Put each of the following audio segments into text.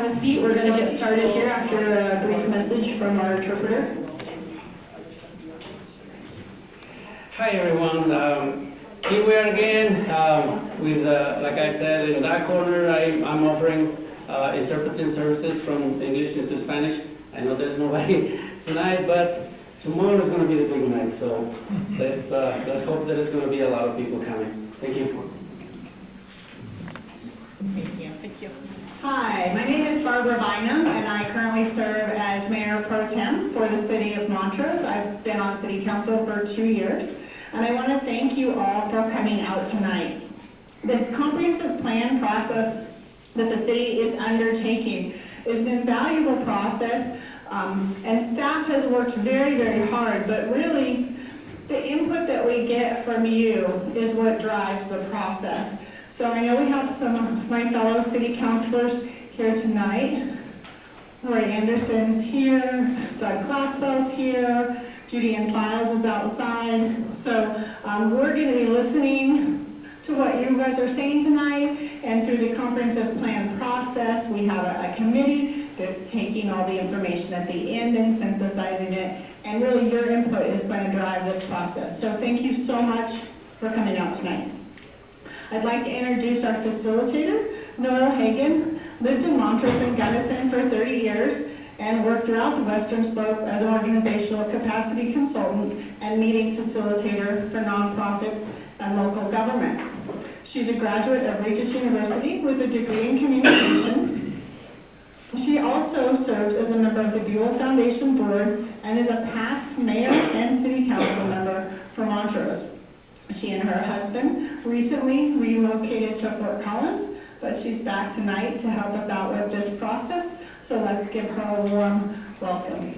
have a seat. We're going to get started here after a brief message from our interpreter. Hi everyone. Here we are again with, like I said, in that corner I'm offering interpreting services from English into Spanish. I know there's nobody tonight, but tomorrow is going to be the big night, so let's hope that there's going to be a lot of people coming. Thank you. Thank you. Hi, my name is Barbara Bynum, and I currently serve as Mayor Pro Tem for the City of Montrose. I've been on City Council for 2 years, and I want to thank you all for coming out tonight. This comprehensive plan process that the city is undertaking is an invaluable process, and staff has worked very, very hard, but really the input that we get from you is what drives the process. So I know we have some of my fellow city councilors here tonight. Roy Anderson's here, Doug Glassbell's here, Judy Ann Files is outside. So we're going to be listening to what you guys are saying tonight, and through the comprehensive plan process, we have a committee that's taking all the information at the end and synthesizing it, and really your input is going to drive this process. So thank you so much for coming out tonight. I'd like to introduce our facilitator, Noel Hagan. Lived in Montrose and Gunnison for 30 years and worked throughout the Western Slope as an organizational capacity consultant and meeting facilitator for nonprofits and local governments. She's a graduate of Regis University with a degree in communications. She also serves as a member of the Buell Foundation Board and is a past mayor and city council member for Montrose. She and her husband recently relocated to Fort Collins, but she's back tonight to help us out with this process. So let's give her a warm welcome.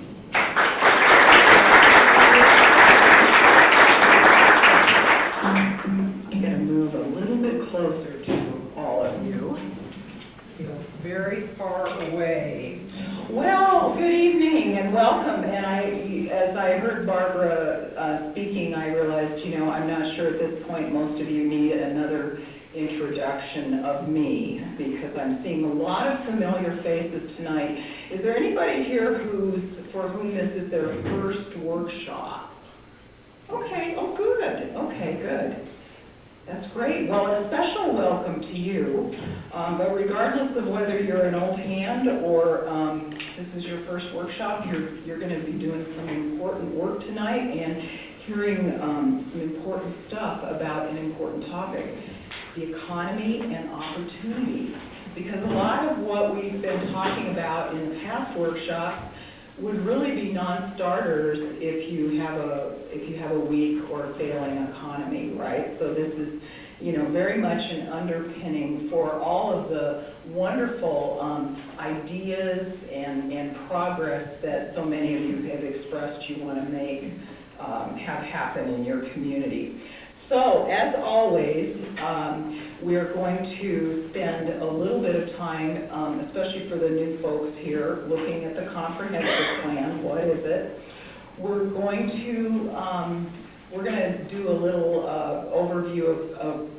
I'm going to move a little bit closer to all of you. It feels very far away. Well, good evening and welcome. And as I heard Barbara speaking, I realized, I'm not sure at this point most of you need another introduction of me, because I'm seeing a lot of familiar faces tonight. Is there anybody here for whom this is their first workshop? Okay, oh good, okay, good. That's great. Well, a special welcome to you, but regardless of whether you're an old hand or this is your first workshop, you're going to be doing some important work tonight and hearing some important stuff about an important topic, the economy and opportunity. Because a lot of what we've been talking about in the past workshops would really be non-starters if you have a weak or failing economy, right? So this is, very much an underpinning for all of the wonderful ideas and progress that so many of you have expressed you want to make have happen in your community. So, as always, we're going to spend a little bit of time, especially for the new folks here, looking at the comprehensive plan. What is it? We're going to do a little overview of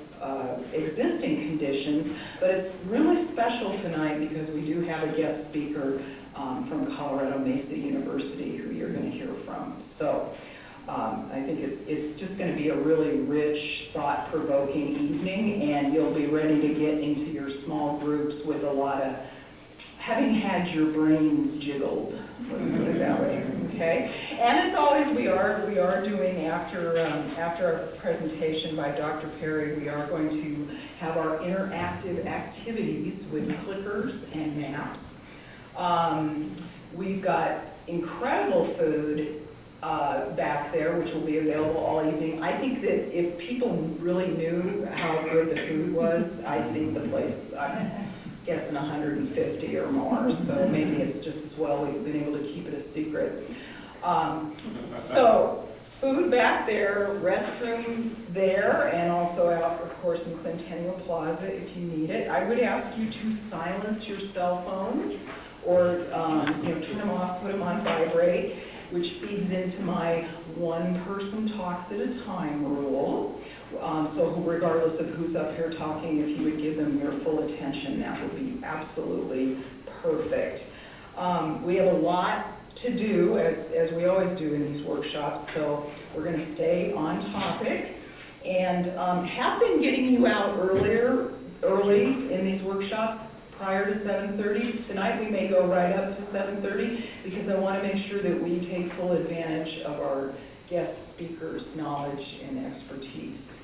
existing conditions, but it's really special tonight because we do have a guest speaker from Colorado Mesa University who you're going to hear from. So. I think it's just going to be a really rich, thought-provoking evening, and you'll be ready to get into your small groups with a lot of having had your brains jiggled. Let's put it that way, okay? And as always, we are doing after our presentation by Dr. Perry, we are going to have our interactive activities with clickers and maps. We've got incredible food back there, which will be available all evening. I think that if people really knew how good the food was, I think the place, I'm guessing 150 or more, so maybe it's just as well we've been able to keep it a secret. So, food back there, restroom there, and also out, of course, in Centennial Plaza if you need it. I would ask you to silence your cell phones or turn them off, put them on vibrate, which feeds into my one person talks at a time rule. So regardless of who's up here talking, if you would give them your full attention, that would be absolutely perfect. We have a lot to do, as we always do in these workshops, so we're going to stay on topic. And have been getting you out early in these workshops prior to 7:30. Tonight we may go right up to 7:30 because I want to make sure that we take full advantage of our guest speakers' knowledge and expertise.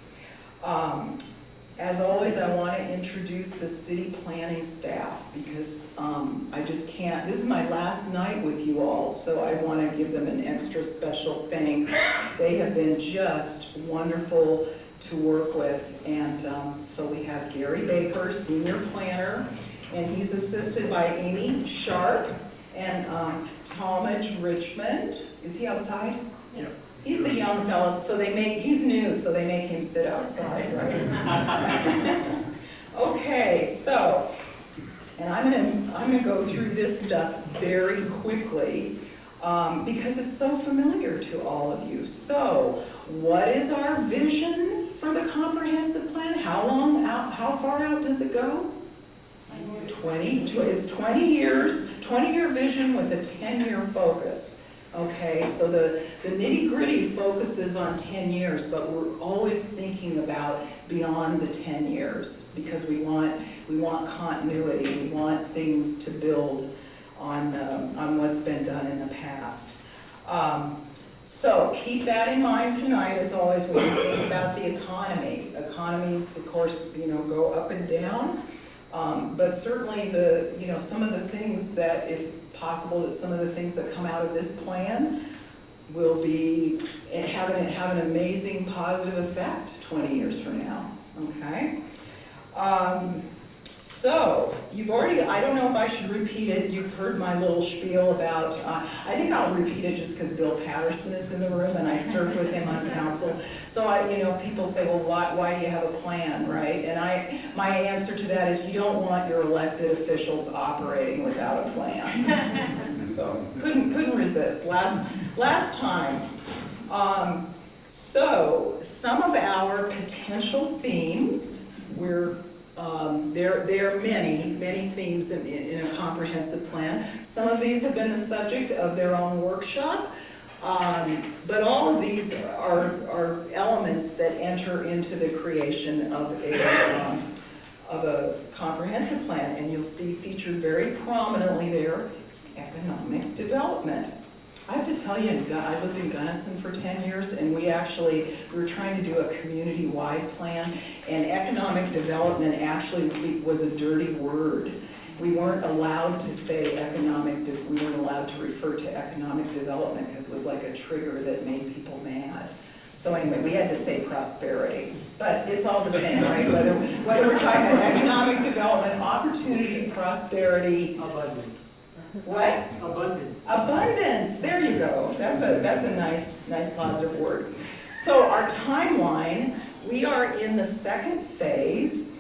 As always, I want to introduce the city planning staff because I just can't, this is my last night with you all, so I want to give them an extra special thanks. They have been just wonderful to work with, and so we have Gary Baker, senior planner, and he's assisted by Amy Sharp and Talmadge Richmond. Is he outside? Yes. He's the young fellow, so he's new, so they make him sit outside, right? Okay, so, and I'm gonna go through this stuff very quickly because it's so familiar to all of you. So, what is our vision for the comprehensive plan? How far out does it go? 20, it's 20 years, 20-year vision with a 10-year focus. Okay, so the nitty-gritty focuses on 10 years, but we're always thinking about beyond the 10 years because we want continuity. We want things to build on what's been done in the past. So keep that in mind tonight, as always, when you think about the economy. Economies, of course, go up and down, but certainly some of the things that it's possible that some of the things that come out of this plan will have an amazing positive effect 20 years from now, okay? So, I don't know if I should repeat it, you've heard my little spiel about, I think I'll repeat it just because Bill Patterson is in the room and I served with him on council. So people say, well, why do you have a plan, right? And my answer to that is you don't want your elected officials operating without a plan. So, couldn't resist. Last time. So, some of our potential themes, there are many themes in a comprehensive plan. Some of these have been the subject of their own workshop, but all of these are elements that enter into the creation of a comprehensive plan, and you'll see featured very prominently there, economic development. I have to tell you, I lived in Gunnison for 10 years, and we were trying to do a community-wide plan, and economic development actually was a dirty word. We weren't allowed to say we weren't allowed to refer to economic development because it was like a trigger that made people mad. So anyway, we had to say prosperity, but it's all the same, right? Whether we're talking about economic development, opportunity, prosperity. Abundance. What? Abundance. Abundance, there you go. That's a nice positive word. So our timeline, we are in the second phase.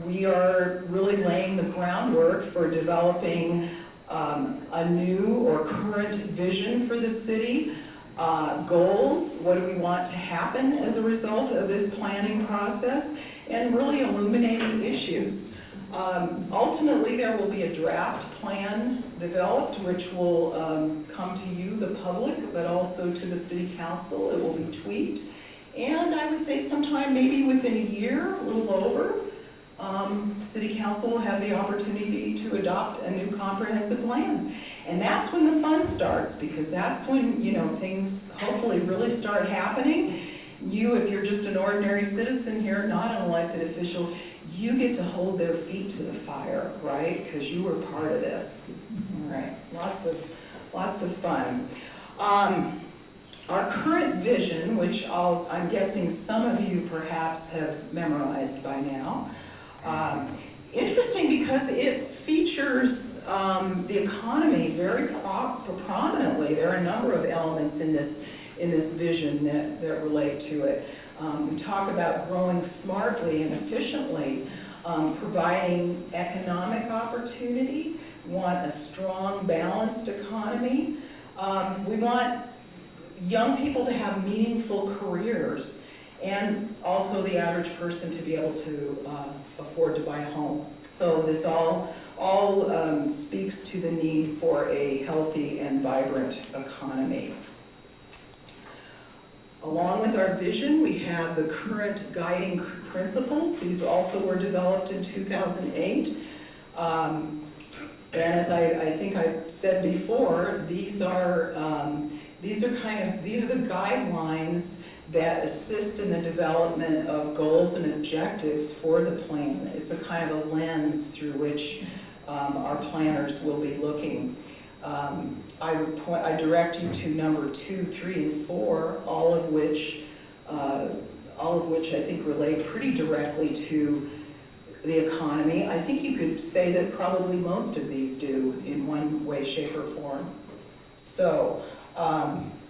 We are really laying the groundwork for developing a new or current vision for the city. Goals, what do we want to happen as a result of this planning process, and really illuminating issues. Ultimately, there will be a draft plan developed, which will come to you, the public, but also to the city council. It will be tweaked. And I would say sometime maybe within a year, a little over, city council will have the opportunity to adopt a new comprehensive plan. And that's when the fun starts, because that's when, things hopefully really start happening. If you're just an ordinary citizen here, not an elected official, you get to hold their feet to the fire, right? Because you were part of this. All right, lots of fun. Our current vision, which I'm guessing some of you perhaps have memorized by now, interesting because it features the economy very prominently. There are a number of elements in this vision that relate to it. We talk about growing smartly and efficiently, providing economic opportunity. We want a strong, balanced economy. We want young people to have meaningful careers, and also the average person to be able to afford to buy a home. So this all speaks to the need for a healthy and vibrant economy. Along with our vision, we have the current guiding principles. These also were developed in 2008. And as I think I said before, these are the guidelines that assist in the development of goals and objectives for the plan. It's a kind of a lens through which our planners will be looking. I direct you to number 2, 3, and 4, all of which I think relate pretty directly to the economy. I think you could say that probably most of these do in one way, shape, or form. So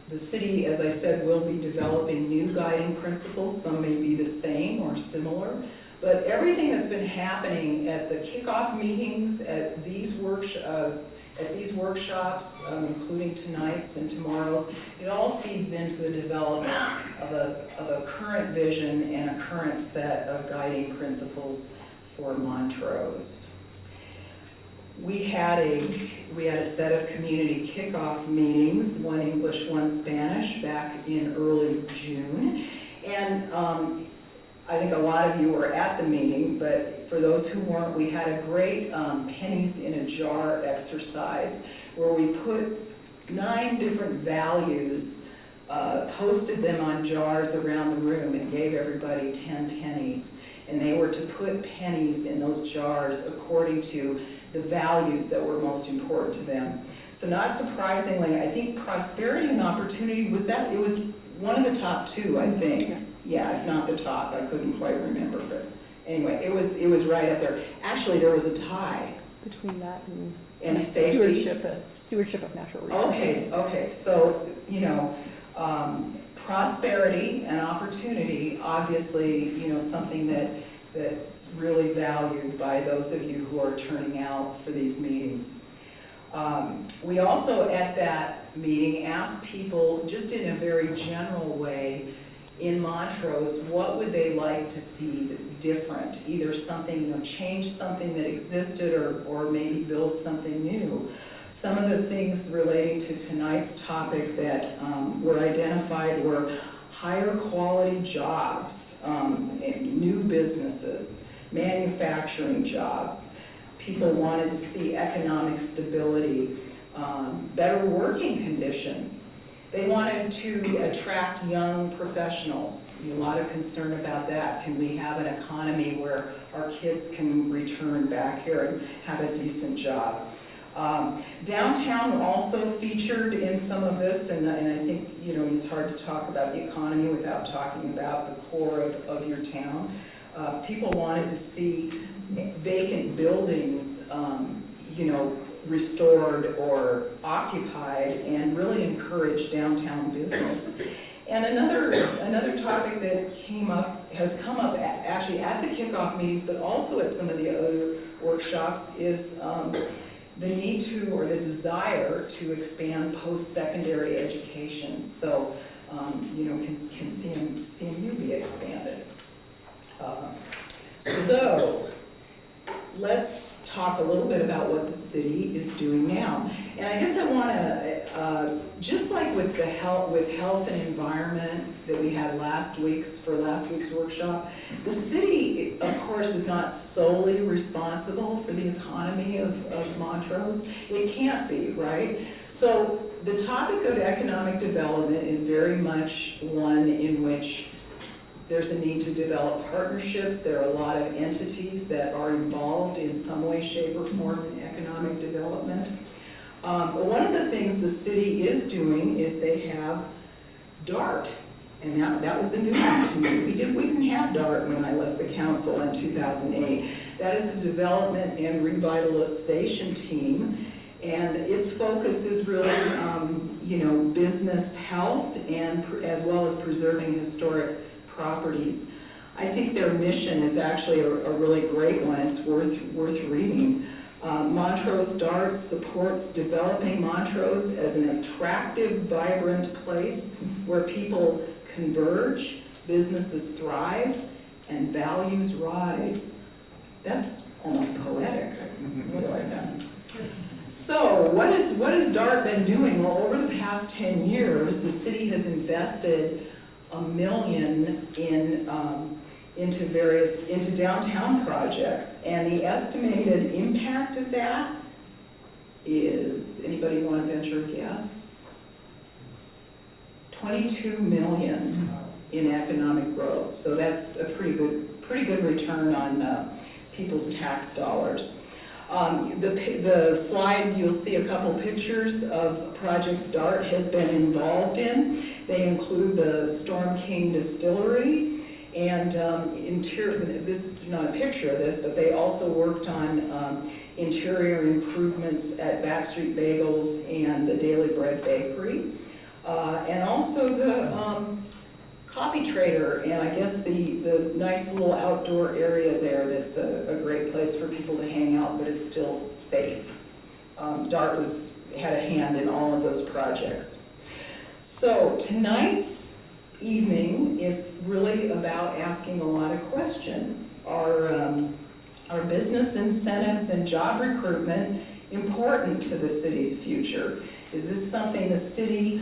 the city, as I said, will be developing new guiding principles. Some may be the same or similar, but everything that's been happening at the kickoff meetings, at these workshops, including tonight's and tomorrow's, it all feeds into the development of a current vision and a current set of guiding principles for Montrose. We had a set of community kickoff meetings, one English, one Spanish, back in early June. And I think a lot of you were at the meeting, but for those who weren't, we had a great pennies in a jar exercise where we put 9 different values, posted them on jars around the room and gave everybody 10 pennies. And they were to put pennies in those jars according to the values that were most important to them. So not surprisingly, I think prosperity and opportunity it was one of the top 2, I think. Yes. Yeah, if not the top, I couldn't quite remember, but anyway, it was right up there. Actually, there was a tie. Between that And safety. Stewardship of natural resources. Okay, so, prosperity and opportunity, obviously, something that's really valued by those of you who are turning out for these meetings. We also, at that meeting, asked people, just in a very general way, in Montrose, what would they like to see different? Either something, change something that existed or maybe build something new. Some of the things relating to tonight's topic that were identified were higher quality jobs, new businesses, manufacturing jobs. People wanted to see economic stability, better working conditions. They wanted to attract young professionals. A lot of concern about that. Can we have an economy where our kids can return back here and have a decent job? Downtown also featured in some of this, and I think it's hard to talk about the economy without talking about the core of your town. People wanted to see vacant buildings, restored or occupied, and really encourage downtown business. And another topic that has come up actually at the kickoff meetings, but also at some of the other workshops, is the need to, or the desire to, expand post-secondary education. So, can CMU be expanded? So, let's talk a little bit about what the city is doing now. And I guess I want to, just like with health and environment that we had last week's workshop, the city, of course, is not solely responsible for the economy of Montrose. It can't be, right? So the topic of economic development is very much one in which there's a need to develop partnerships. There are a lot of entities that are involved in some way, shape, or form in economic development. But one of the things the city is doing is they have DART, and that was a new one to me. We didn't have DART when I left the council in 2008. That is the Development and Revitalization Team, and its focus is really, business health and as well as preserving historic properties. I think their mission is actually a really great one. It's worth reading. Montrose DART supports developing Montrose as an attractive, vibrant place where people converge, businesses thrive, and values rise. That's almost poetic. I really like that. So what has DART been doing? Well, over the past 10 years, the city has invested $1 million into downtown projects, and the estimated impact of that is, anybody want to venture a guess? 22 million in economic growth. So that's a pretty good return on people's tax dollars. The slide, you'll see a couple pictures of projects DART has been involved in. They include the Storm King Distillery, and this is not a picture of this, but they also worked on interior improvements at Backstreet Bagels and the Daily Bread Bakery, and also the Coffee Trader, and I guess the nice little outdoor area there that's a great place for people to hang out, but is still safe. DART had a hand in all of those projects. So tonight's evening is really about asking a lot of questions. Are business incentives and job recruitment important to the city's future? Is this something the city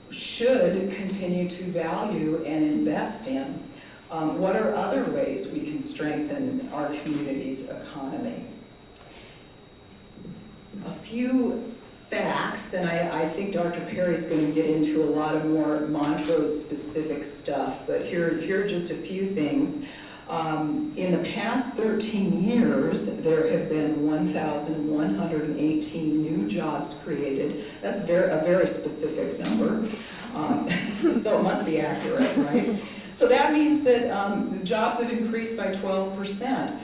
should continue to value and invest in? What are other ways we can strengthen our community's economy? A few facts, and I think Dr. Perry's going to get into a lot of more Montrose-specific stuff, but here are just a few things. In the past 13 years, there have been 1,118 new jobs created. That's a very specific number, so it must be accurate, right? So that means that jobs have increased by 12%.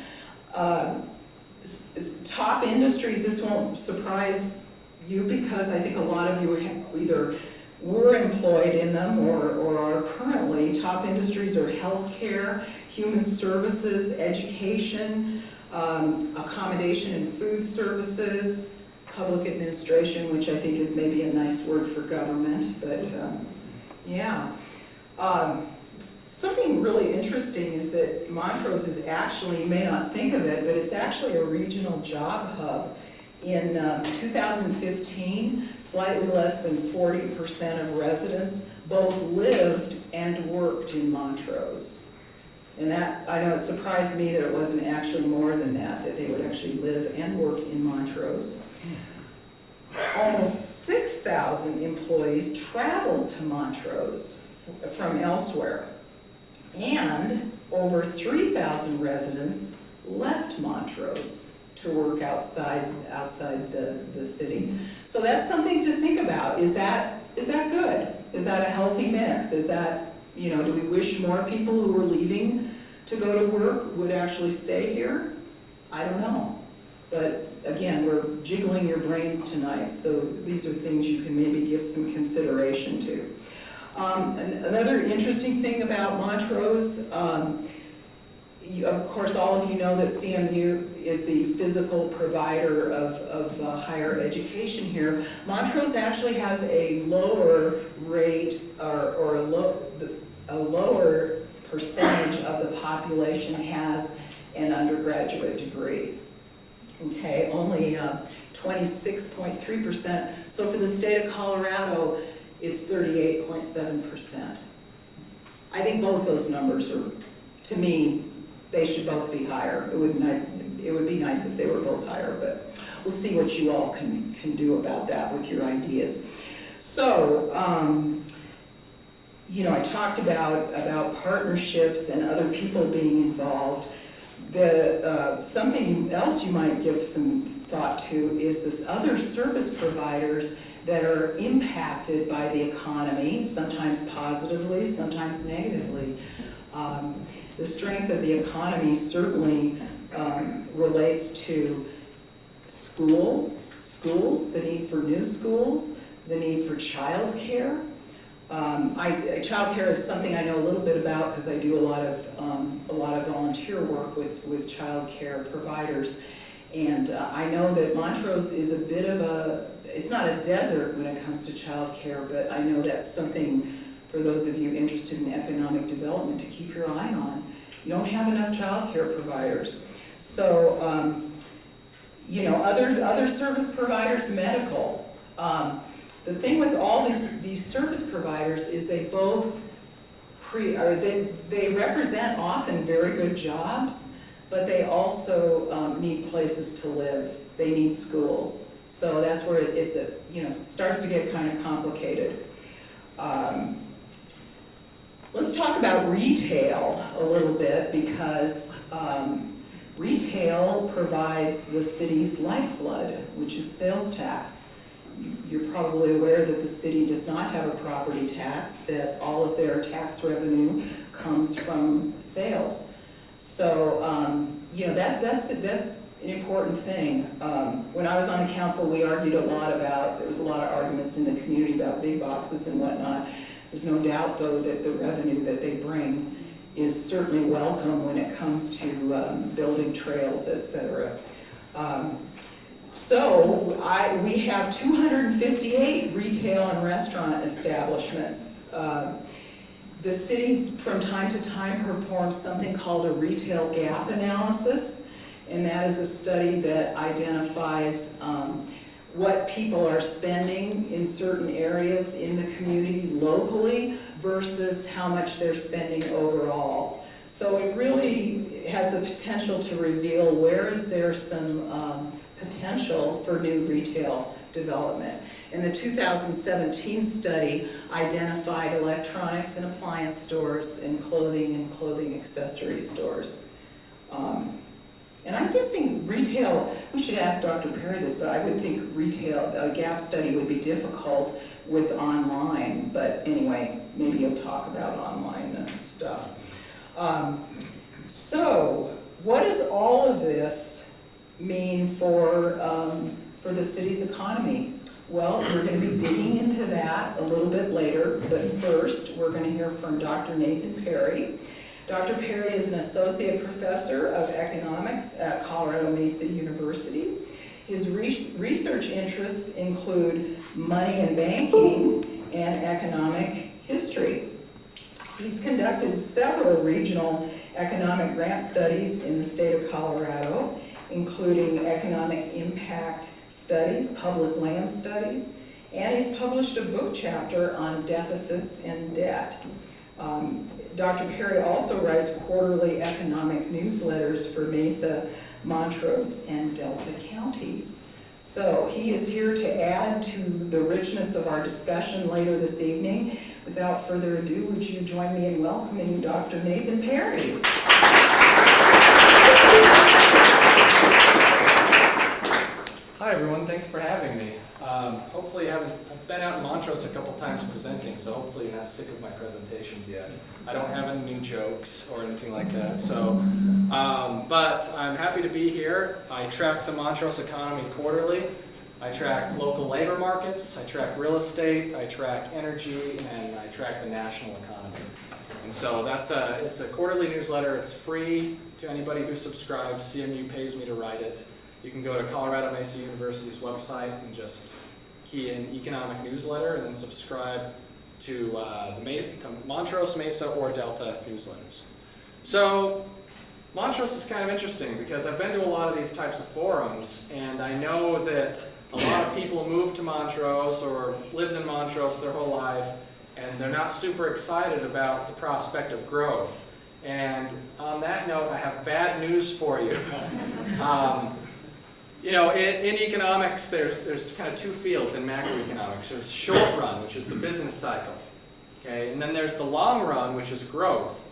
Top industries, this won't surprise you because I think a lot of you either were employed in them or are currently. Top industries are healthcare, human services, education, accommodation and food services, public administration, which I think is maybe a nice word for government, but yeah. Something really interesting is that Montrose is actually, you may not think of it, but it's actually a regional job hub. In 2015, slightly less than 40% of residents both lived and worked in Montrose. And that, I know it surprised me that it wasn't actually more than that they would actually live and work in Montrose. Almost 6,000 employees traveled to Montrose from elsewhere. And over 3,000 residents left Montrose to work outside the city. So that's something to think about. Is that good? Is that a healthy mix? Is that, do we wish more people who are leaving to go to work would actually stay here? I don't know. But again, we're jiggling your brains tonight, so these are things you can maybe give some consideration to. Another interesting thing about Montrose, of course, all of you know that CMU is the physical provider of higher education here. Montrose actually has a lower rate or a lower percentage of the population has an undergraduate degree. Okay, only 26.3%. So for the state of Colorado, it's 38.7%. I think both those numbers are, to me, they should both be higher. It would be nice if they were both higher, but we'll see what you all can do about that with your ideas. So, I talked about partnerships and other people being involved. Something else you might give some thought to is this other service providers that are impacted by the economy, sometimes positively, sometimes negatively. The strength of the economy certainly relates to schools, the need for new schools, the need for childcare. Childcare is something I know a little bit about because I do a lot of volunteer work with childcare providers, and I know that Montrose is a bit of it's not a desert when it comes to childcare, but I know that's something for those of you interested in economic development to keep your eye on. You don't have enough childcare providers. So, Other service providers, medical. The thing with all these service providers is they both they represent often very good jobs, but they also need places to live. They need schools. So that's where it starts to get kind of complicated. Let's talk about retail a little bit, because retail provides the city's lifeblood, which is sales tax. You're probably aware that the city does not have a property tax, that all of their tax revenue comes from sales. So, that's an important thing. When I was on the council, we argued a lot about, there was a lot of arguments in the community about big boxes and whatnot. There's no doubt, though, that the revenue that they bring is certainly welcome when it comes to building trails, etc. We have 258 retail and restaurant establishments. The city, from time to time, performs something called a retail gap analysis, and that is a study that identifies what people are spending in certain areas in the community locally versus how much they're spending overall. So it really has the potential to reveal where is there some potential for new retail development. And the 2017 study identified electronics and appliance stores and clothing accessory stores. And I'm guessing retail, we should ask Dr. Perry this, but I would think retail, a gap study would be difficult with online, but anyway, maybe you'll talk about online stuff. So, what does all of this mean for the city's economy? Well, we're going to be digging into that a little bit later, but first we're going to hear from Dr. Nathan Perry. Dr. Perry is an associate professor of economics at Colorado Mesa University. His research interests include money and banking and economic history. He's conducted several regional economic grant studies in the state of Colorado, including economic impact studies, public land studies, and he's published a book chapter on deficits and debt. Dr. Perry also writes quarterly economic newsletters for Mesa, Montrose, and Delta counties. So he is here to add to the richness of our discussion later this evening. Without further ado, would you join me in welcoming Dr. Nathan Perry? Hi everyone, thanks for having me. Hopefully I've been out in Montrose a couple times presenting, so hopefully you're not sick of my presentations yet. I don't have any new jokes or anything like that, so, but I'm happy to be here. I track the Montrose economy quarterly. I track local labor markets, I track real estate, I track energy, and I track the national economy. And so it's a quarterly newsletter. It's free to anybody who subscribes. CMU pays me to write it. You can go to Colorado Mesa University's website and just key in economic newsletter and then subscribe to the Montrose, Mesa, or Delta newsletters. So Montrose is kind of interesting because I've been to a lot of these types of forums, and I know that a lot of people move to Montrose or lived in Montrose their whole life, and they're not super excited about the prospect of growth. And on that note, I have bad news for you. In economics, there's kind of two fields in macroeconomics. There's short run, which is the business cycle, okay, and then there's the long run, which is growth.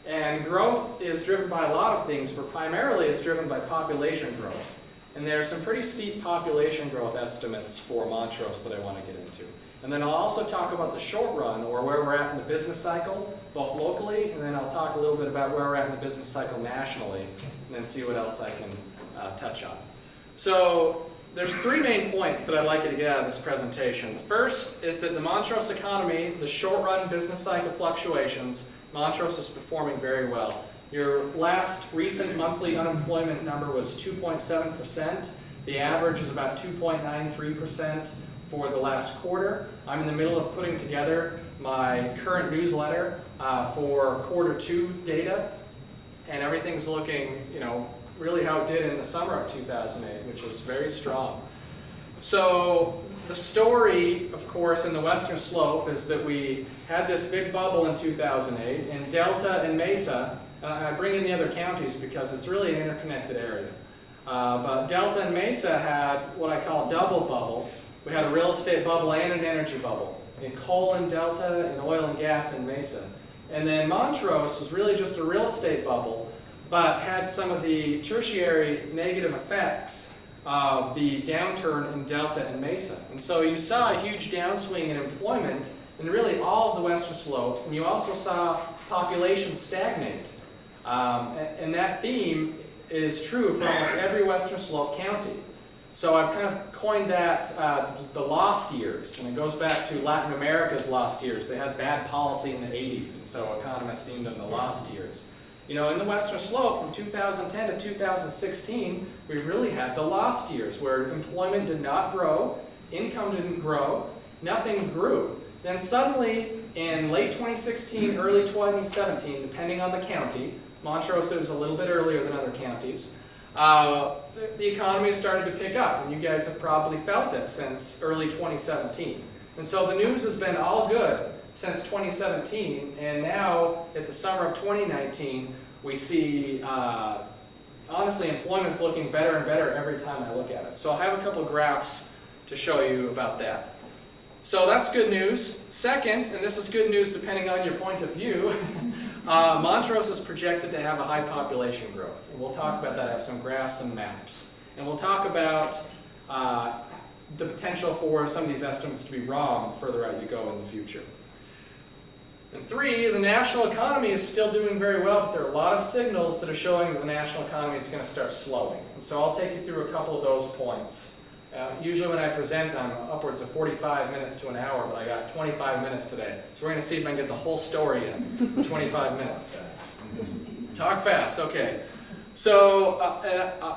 And growth is driven by a lot of things, but primarily it's driven by population growth. And there are some pretty steep population growth estimates for Montrose that I want to get into. And then I'll also talk about the short run, or where we're at in the business cycle, both locally, and then I'll talk a little bit about where we're at in the business cycle nationally, and then see what else I can touch on. So there's three main points that I'd like you to get out of this presentation. The first is that the Montrose economy, the short-run business cycle fluctuations, Montrose is performing very well. Your last recent monthly unemployment number was 2.7%. The average is about 2.93% for the last quarter. I'm in the middle of putting together my current newsletter for quarter 2 data, and everything's looking, really how it did in the summer of 2008, which is very strong. So the story, of course, in the Western Slope is that we had this big bubble in 2008, and Delta and Mesa, and I bring in the other counties because it's really an interconnected area. But Delta and Mesa had what I call a double bubble. We had a real estate bubble and an energy bubble. In coal in Delta and oil and gas in Mesa. And then Montrose was really just a real estate bubble, but had some of the tertiary negative effects of the downturn in Delta and Mesa. And so you saw a huge downswing in employment in really all of the Western Slope, and you also saw population stagnate. And that theme is true for almost every Western Slope county. So I've kind of coined that the lost years, and it goes back to Latin America's lost years. They had bad policy in the 80s, and so economists deemed them the lost years. You know, in the Western Slope from 2010 to 2016, we really had the lost years where employment did not grow, income didn't grow, nothing grew. Then suddenly, in late 2016, early 2017, depending on the county, Montrose was a little bit earlier than other counties, the economy started to pick up, and you guys have probably felt it since early 2017. And so the news has been all good since 2017, and now at the summer of 2019, we see, honestly, employment's looking better and better every time I look at it. So I'll have a couple graphs to show you about that. So that's good news. Second, and this is good news depending on your point of view, Montrose is projected to have a high population growth. And we'll talk about that. I have some graphs and maps. And we'll talk about the potential for some of these estimates to be wrong the further out you go in the future. And three, the national economy is still doing very well, but there are a lot of signals that are showing that the national economy is going to start slowing. And so I'll take you through a couple of those points. Usually when I present, I'm upwards of 45 minutes to an hour, but I got 25 minutes today. So we're going to see if I can get the whole story in 25 minutes. Talk fast, okay. So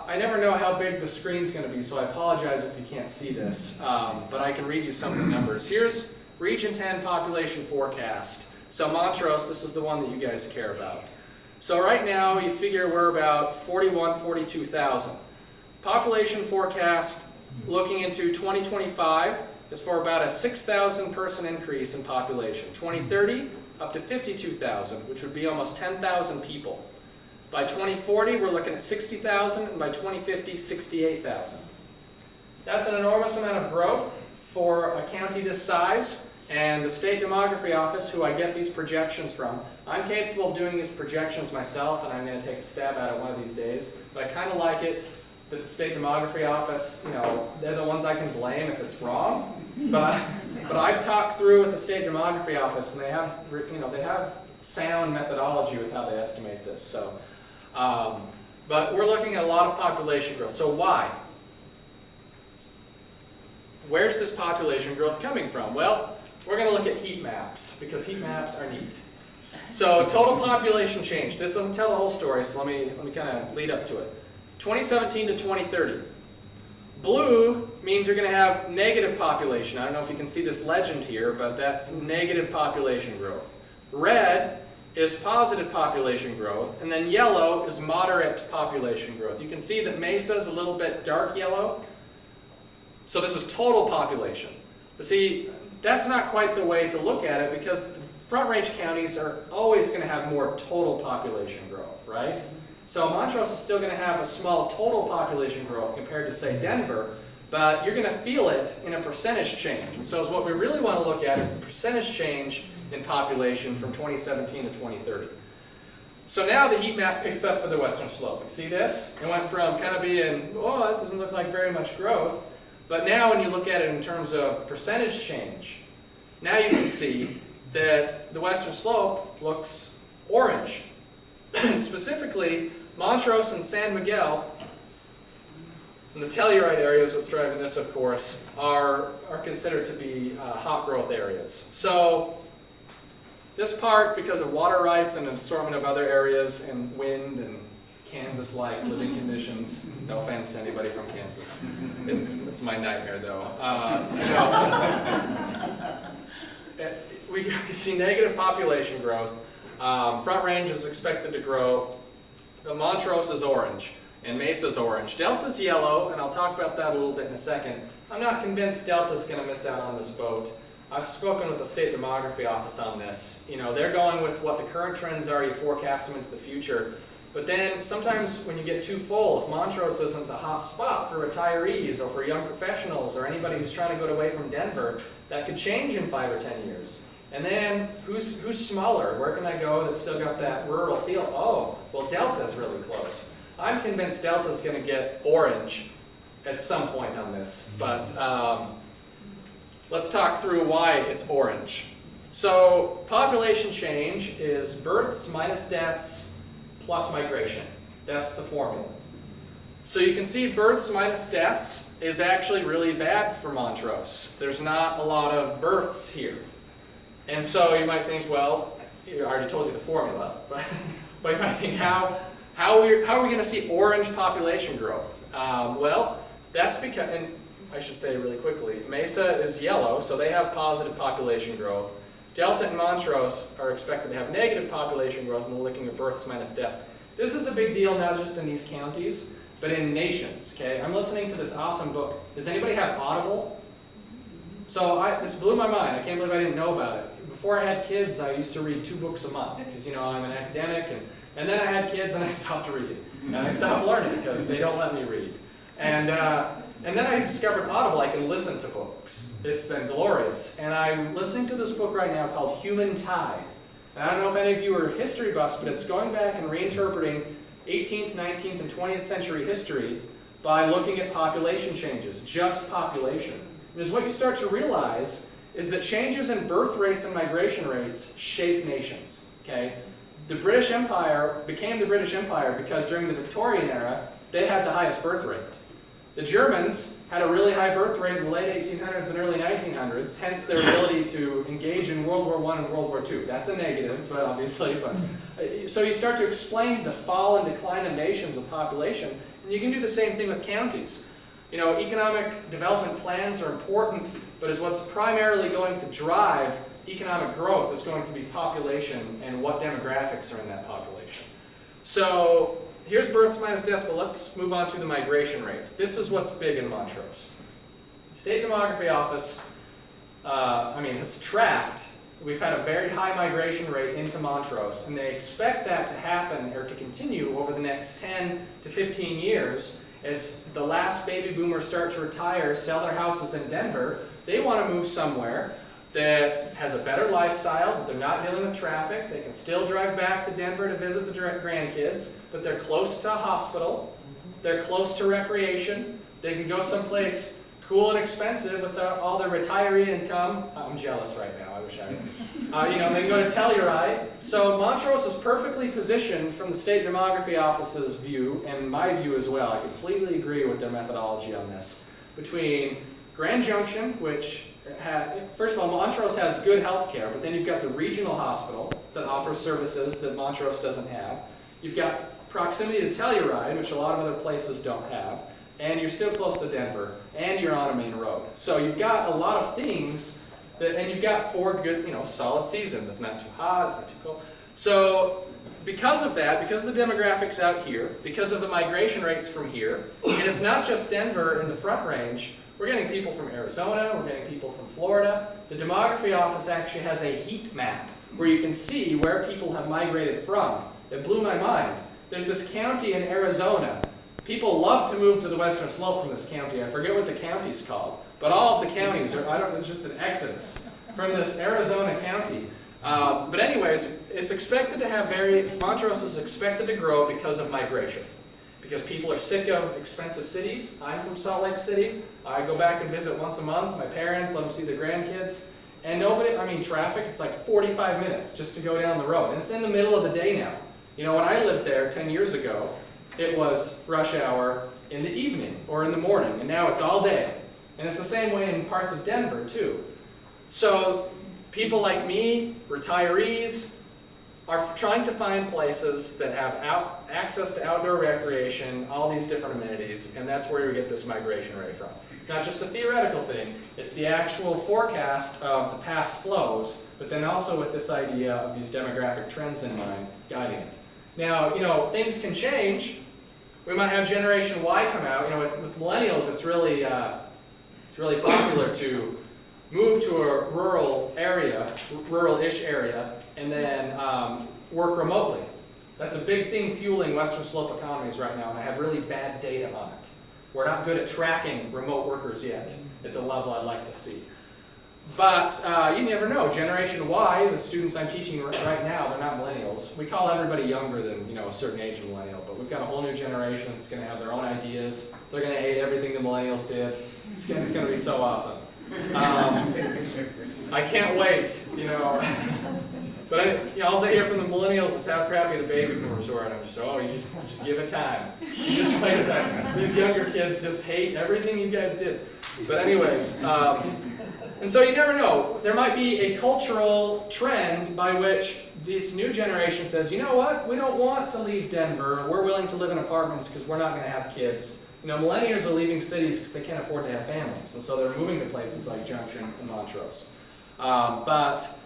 I never know how big the screen's going to be, so I apologize if you can't see this, but I can read you some of the numbers. Here's Region 10 population forecast. So Montrose, this is the one that you guys care about. So right now, you figure we're about 42,000. Population forecast looking into 2025 is for about a 6,000 person increase in population. 2030, up to 52,000, which would be almost 10,000 people. By 2040, we're looking at 60,000, and by 2050, 68,000. That's an enormous amount of growth for a county this size, and the State Demography Office, who I get these projections from, I'm capable of doing these projections myself, and I'm going to take a stab at it one of these days, but I kind of like it that the State Demography Office, you know, they're the ones I can blame if it's wrong. But I've talked through with the State Demography Office, and they have, you know, they have sound methodology with how they estimate this. So, but we're looking at a lot of population growth. So why? Where's this population growth coming from? Well, we're going to look at heat maps because heat maps are neat. So total population change. This doesn't tell the whole story, so let me kind of lead up to it. 2017 to 2030. Blue means you're going to have negative population. I don't know if you can see this legend here, but that's negative population growth. Red is positive population growth, and then yellow is moderate population growth. You can see that Mesa is a little bit dark yellow. So this is total population. But see, that's not quite the way to look at it because the Front Range counties are always going to have more total population growth, right? So Montrose is still going to have a small total population growth compared to, say, Denver, but you're going to feel it in a percentage change. And so what we really want to look at is the percentage change in population from 2017 to 2030. So now the heat map picks up for the Western Slope. You see this? It went from kind of being, oh, that doesn't look like very much growth, but now when you look at it in terms of percentage change, now you can see that the Western Slope looks orange. Specifically, Montrose and San Miguel, and the Telluride area is what's driving this, of course, are considered to be hot growth areas. So this part, because of water rights and an assortment of other areas and wind and Kansas-like living conditions, no offense to anybody from Kansas, it's my nightmare though. We see negative population growth. Front Range is expected to grow. Montrose is orange. and Mesa's orange. Delta's yellow, and I'll talk about that a little bit in a second. I'm not convinced Delta's going to miss out on this boat. I've spoken with the State Demography Office on this. You know, they're going with what the current trends are, you forecast them into the future. But then sometimes when you get too full, if Montrose isn't the hot spot for retirees or for young professionals or anybody who's trying to get away from Denver, that could change in 5 or 10 years. And then who's smaller? Where can I go that's still got that rural feel? Oh, well, Delta's really close. I'm convinced Delta's going to get orange at some point on this, but let's talk through why it's orange. So population change is births minus deaths plus migration. That's the formula. So you can see births minus deaths is actually really bad for Montrose. There's not a lot of births here. And so you might think, well, I already told you the formula, but you might think, how are we going to see orange population growth? Well, that's because, and I should say really quickly, Mesa is yellow, so they have positive population growth. Delta and Montrose are expected to have negative population growth when we're looking at births minus deaths. This is a big deal not just in these counties, but in nations, okay? I'm listening to this awesome book. Does anybody have Audible? So this blew my mind. I can't believe I didn't know about it. Before I had kids, I used to read 2 books a month because, you know, I'm an academic, and then I had kids and I stopped reading. And I stopped learning because they don't let me read. And then I discovered Audible. I can listen to books. It's been glorious. And I'm listening to this book right now called Human Tide. And I don't know if any of you are history buffs, but it's going back and reinterpreting 18th, 19th, and 20th century history by looking at population changes, just population. Because what you start to realize is that changes in birth rates and migration rates shape nations, okay? The British Empire became the British Empire because during the Victorian era, they had the highest birth rate. The Germans had a really high birth rate in the late 1800s and early 1900s, hence their ability to engage in World War I and World War II. That's a negative, but obviously. So you start to explain the fall and decline of nations with population, and you can do the same thing with counties. You know, economic development plans are important, but is what's primarily going to drive economic growth is going to be population and what demographics are in that population. So here's births minus deaths, but let's move on to the migration rate. This is what's big in Montrose. State Demography Office, has tracked, we've had a very high migration rate into Montrose, and they expect that to happen or to continue over the next 10 to 15 years as the last baby boomers start to retire, sell their houses in Denver. They want to move somewhere that has a better lifestyle, that they're not dealing with traffic, they can still drive back to Denver to visit the grandkids, but they're close to a hospital, they're close to recreation, they can go someplace cool and expensive with all their retiree income. I'm jealous right now, I wish I was. They can go to Telluride. So Montrose is perfectly positioned from the State Demography Office's view, and my view as well. I completely agree with their methodology on this. Between Grand Junction, which first of all, Montrose has good health care, but then you've got the regional hospital that offers services that Montrose doesn't have. You've got proximity to Telluride, which a lot of other places don't have, and you're still close to Denver, and you're on a main road. So you've got a lot of things, and you've got 4 good, solid seasons. It's not too hot, it's not too cold. So because of that, because of the demographics out here, because of the migration rates from here, and it's not just Denver in the Front Range, we're getting people from Arizona, we're getting people from Florida. The Demography Office actually has a heat map where you can see where people have migrated from. It blew my mind. There's this county in Arizona. People love to move to the Western Slope from this county. I forget what the county's called, but all of the counties it's just an exodus from this Arizona county. But anyways, it's expected to have Montrose is expected to grow because of migration. Because people are sick of expensive cities. I'm from Salt Lake City. I go back and visit once a month. My parents let them see their grandkids. And traffic, it's like 45 minutes just to go down the road. And it's in the middle of the day now. When I lived there 10 years ago, it was rush hour in the evening or in the morning, and now it's all day. And it's the same way in parts of Denver, too. So people like me, retirees, are trying to find places that have access to outdoor recreation, all these different amenities, and that's where you get this migration rate from. It's not just a theoretical thing, it's the actual forecast of the past flows, but then also with this idea of these demographic trends in mind, guiding it. Now, things can change, We might have Generation Y come out. You know, with millennials, it's really popular to move to a rural area, rural-ish area, and then work remotely. That's a big thing fueling Western slope economies right now, and I have really bad data on it. We're not good at tracking remote workers yet at the level I'd like to see. But you never know. Generation Y, the students I'm teaching right now, they're not millennials. We call everybody younger than, you know, a certain age of millennial, but we've got a whole new generation that's going to have their own ideas. They're going to hate everything the millennials did. It's going to be so awesome. I can't wait, you know. But all I hear from the millennials is how crappy the baby boomers were, and I'm just, oh, you just give it time. You just wait a second. These younger kids just hate everything you guys did. But anyways, and so you never know. There might be a cultural trend by which this new generation says, you know what, we don't want to leave Denver. We're willing to live in apartments because we're not going to have kids. You know, millennials are leaving cities because they can't afford to have families, and so they're moving to places like Junction and Montrose. But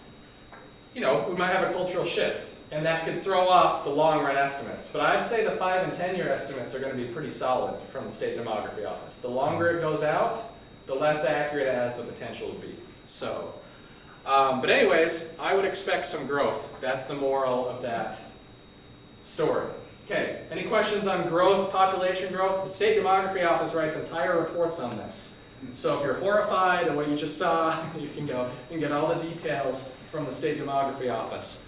you know, we might have a cultural shift, and that could throw off the long-run estimates. But I'd say the 5- and 10-year estimates are going to be pretty solid from the State Demography Office. The longer it goes out, the less accurate it has the potential to be. So, but anyways, I would expect some growth. That's the moral of that story. Okay, any questions on growth, population growth? The State Demography Office writes entire reports on this. So if you're horrified at what you just saw, you can go and get all the details from the State Demography Office.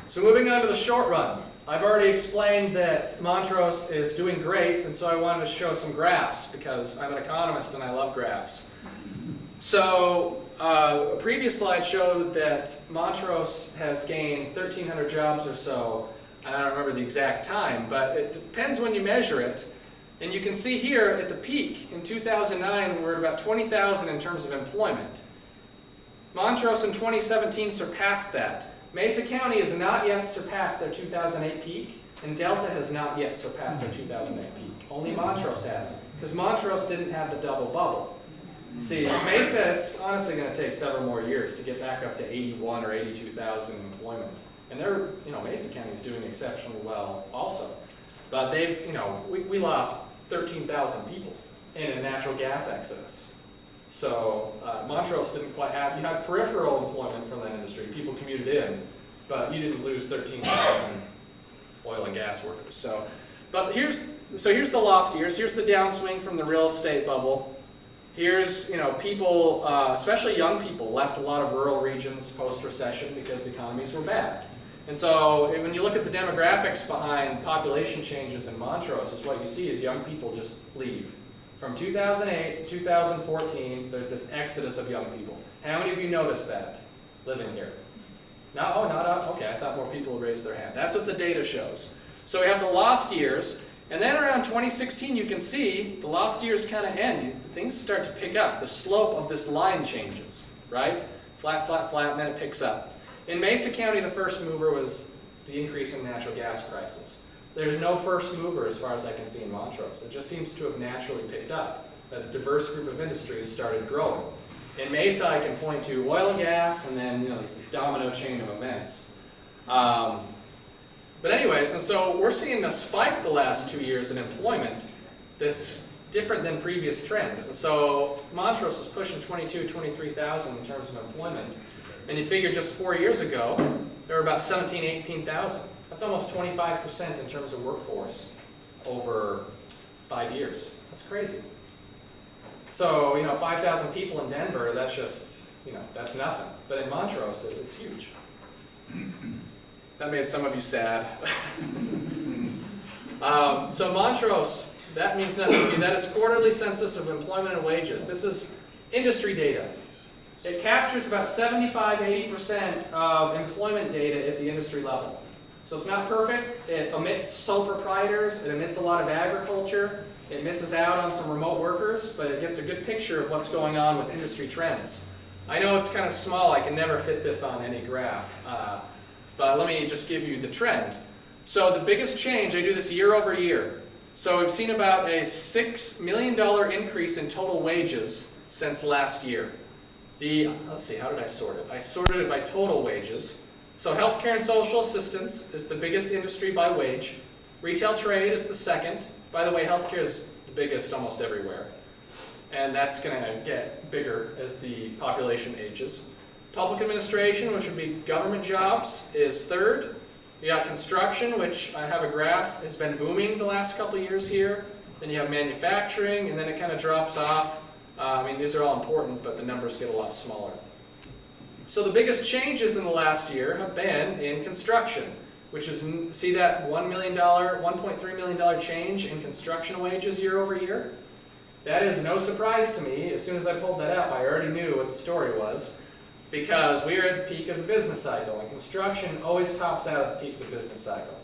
So moving on to the short run. I've already explained that Montrose is doing great, and so I wanted to show some graphs because I'm an economist and I love graphs. So a previous slide showed that Montrose has gained 1,300 jobs or so, and I don't remember the exact time, but it depends when you measure it. And you can see here at the peak in 2009, we're at about 20,000 in terms of employment. Montrose in 2017 surpassed that. Mesa County has not yet surpassed their 2008 peak, and Delta has not yet surpassed their 2008 peak. Only Montrose has, because Montrose didn't have the double bubble. See, Mesa, it's honestly going to take several more years to get back up to 81 or 82,000 employment. And they're, you know, Mesa County is doing exceptionally well also. But they've, you know, we lost 13,000 people in a natural gas exodus. So Montrose didn't quite have, you had peripheral employment from that industry. People commuted in, but you didn't lose 13,000 oil and gas workers. So, but here's the lost years. Here's the downswing from the real estate bubble. Here's, you know, people, especially young people, left a lot of rural regions post-recession because the economies were bad. And so when you look at the demographics behind population changes in Montrose, is what you see is young people just leave. From 2008 to 2014, there's this exodus of young people. How many of you noticed that living here? No, oh, not up. Okay, I thought more people would raise their hand. That's what the data shows. So we have the lost years, and then around 2016, you can see the lost years kind of end. Things start to pick up. The slope of this line changes, right? Flat, flat, flat, and then it picks up. In Mesa County, the first mover was the increase in natural gas prices. There's no first mover as far as I can see in Montrose. It just seems to have naturally picked up. A diverse group of industries started growing. In Mesa, I can point to oil and gas, and then, you know, this domino chain of events. But anyways, and so we're seeing a spike the last 2 years in employment that's different than previous trends. And so Montrose is pushing 22,000, 23,000 in terms of employment. And you figure just 4 years ago, there were about 17,000, 18,000. That's almost 25% in terms of workforce over 5 years. That's crazy. So, you know, 5,000 people in Denver, that's just, you know, that's nothing. But in Montrose, it's huge. That made some of you sad. So Montrose, that means nothing to you. That is quarterly census of employment and wages. This is industry data. It captures about 75–80% of employment data at the industry level. So it's not perfect. It omits sole proprietors. It omits a lot of agriculture. It misses out on some remote workers, but it gets a good picture of what's going on with industry trends. I know it's kind of small. I can never fit this on any graph, but let me just give you the trend. So the biggest change, I do this year over year. So we've seen about a $6 million increase in total wages since last year. Let's see, how did I sort it? I sorted it by total wages. So healthcare and social assistance is the biggest industry by wage. Retail trade is the second. By the way, healthcare is the biggest almost everywhere. And that's going to get bigger as the population ages. Public administration, which would be government jobs, is third. You got construction, which I have a graph, has been booming the last couple of years here. Then you have manufacturing, and then it kind of drops off. I mean, these are all important, but the numbers get a lot smaller. So the biggest changes in the last year have been in construction, which is, see that $1.3 million change in construction wages year over year? That is no surprise to me. As soon as I pulled that up, I already knew what the story was, because we are at the peak of the business cycle, and construction always tops out at the peak of the business cycle.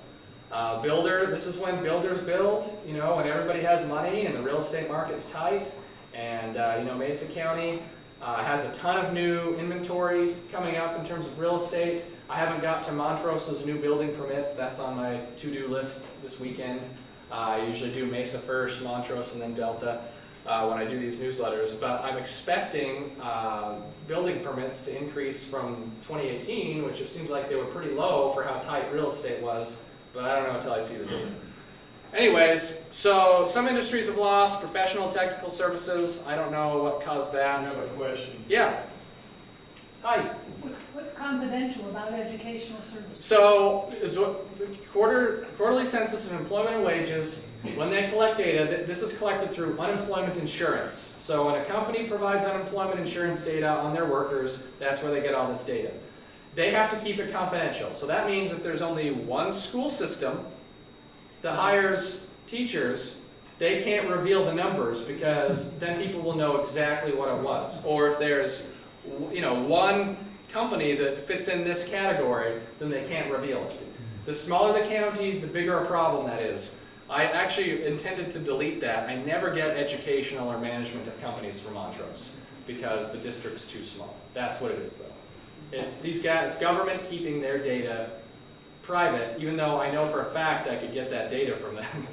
This is when builders build, when everybody has money and the real estate market's tight, and Mesa County has a ton of new inventory coming up in terms of real estate. I haven't got to Montrose's new building permits. That's on my to-do list this weekend. I usually do Mesa first, Montrose, and then Delta when I do these newsletters. But I'm expecting building permits to increase from 2018, which it seems like they were pretty low for how tight real estate was. But I don't know until I see the data. Anyways, so some industries have lost, professional technical services. I don't know what caused that. I have a question. Yeah. Hi. What's confidential about educational services? So, quarterly census of employment and wages, when they collect data, this is collected through unemployment insurance. So when a company provides unemployment insurance data on their workers, that's where they get all this data. They have to keep it confidential. So that means if there's only one school system that hires teachers, they can't reveal the numbers, because then people will know exactly what it was. Or if there's one company that fits in this category, then they can't reveal it. The smaller the county, the bigger a problem that is. I actually intended to delete that. I never get educational or management of companies for Montrose because the district's too small. That's what it is, though. It's these guys, government keeping their data private, even though I know for a fact I could get that data from them,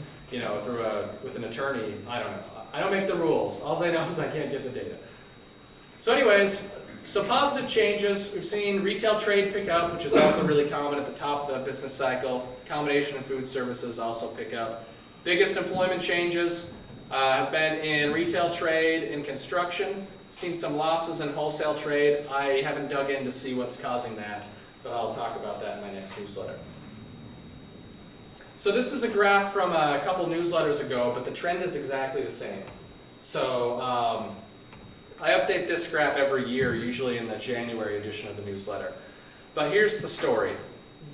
with an attorney. I don't know. I don't make the rules. All I know is I can't get the data. So anyways, so positive changes. We've seen retail trade pick up, which is also really common at the top of the business cycle. Accommodation and food services also pick up. Biggest employment changes have been in retail trade and construction. Seen some losses in wholesale trade. I haven't dug in to see what's causing that, but I'll talk about that in my next newsletter. So this is a graph from a couple newsletters ago, but the trend is exactly the same. So I update this graph every year, usually in the January edition of the newsletter. But here's the story.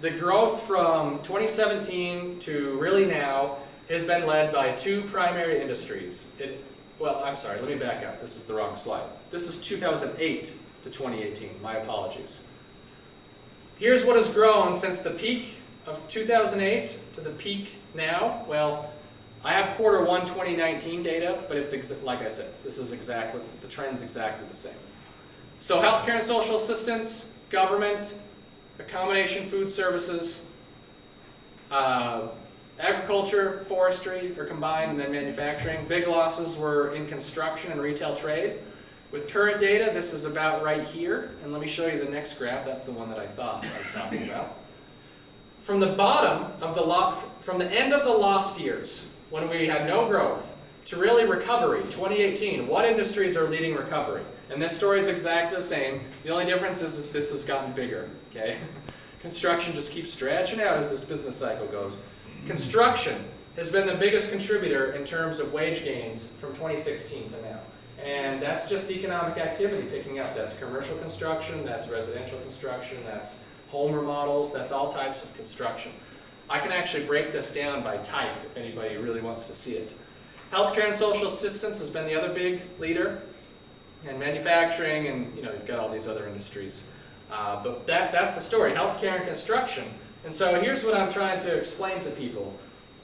The growth from 2017 to really now has been led by two primary industries. Let me back up. This is the wrong slide. This is 2008 to 2018. My apologies. Here's what has grown since the peak of 2008 to the peak now. Well, I have quarter 1 2019 data, but it's like I said, the trend's exactly the same. So healthcare and social assistance, government, accommodation, food services, agriculture, forestry are combined, and then manufacturing. Big losses were in construction and retail trade. With current data, this is about right here. And let me show you the next graph. That's the one that I thought I was talking about. From the bottom of from the end of the lost years, when we had no growth, to really recovery, 2018, what industries are leading recovery? And this story is exactly the same. The only difference is this has gotten bigger, okay? Construction just keeps stretching out as this business cycle goes. Construction has been the biggest contributor in terms of wage gains from 2016 to now. And that's just economic activity picking up. That's commercial construction, that's residential construction, that's home remodels, that's all types of construction. I can actually break this down by type if anybody really wants to see it. Healthcare and social assistance has been the other big leader, and manufacturing, and you've got all these other industries. But that's the story, healthcare and construction. And so here's what I'm trying to explain to people,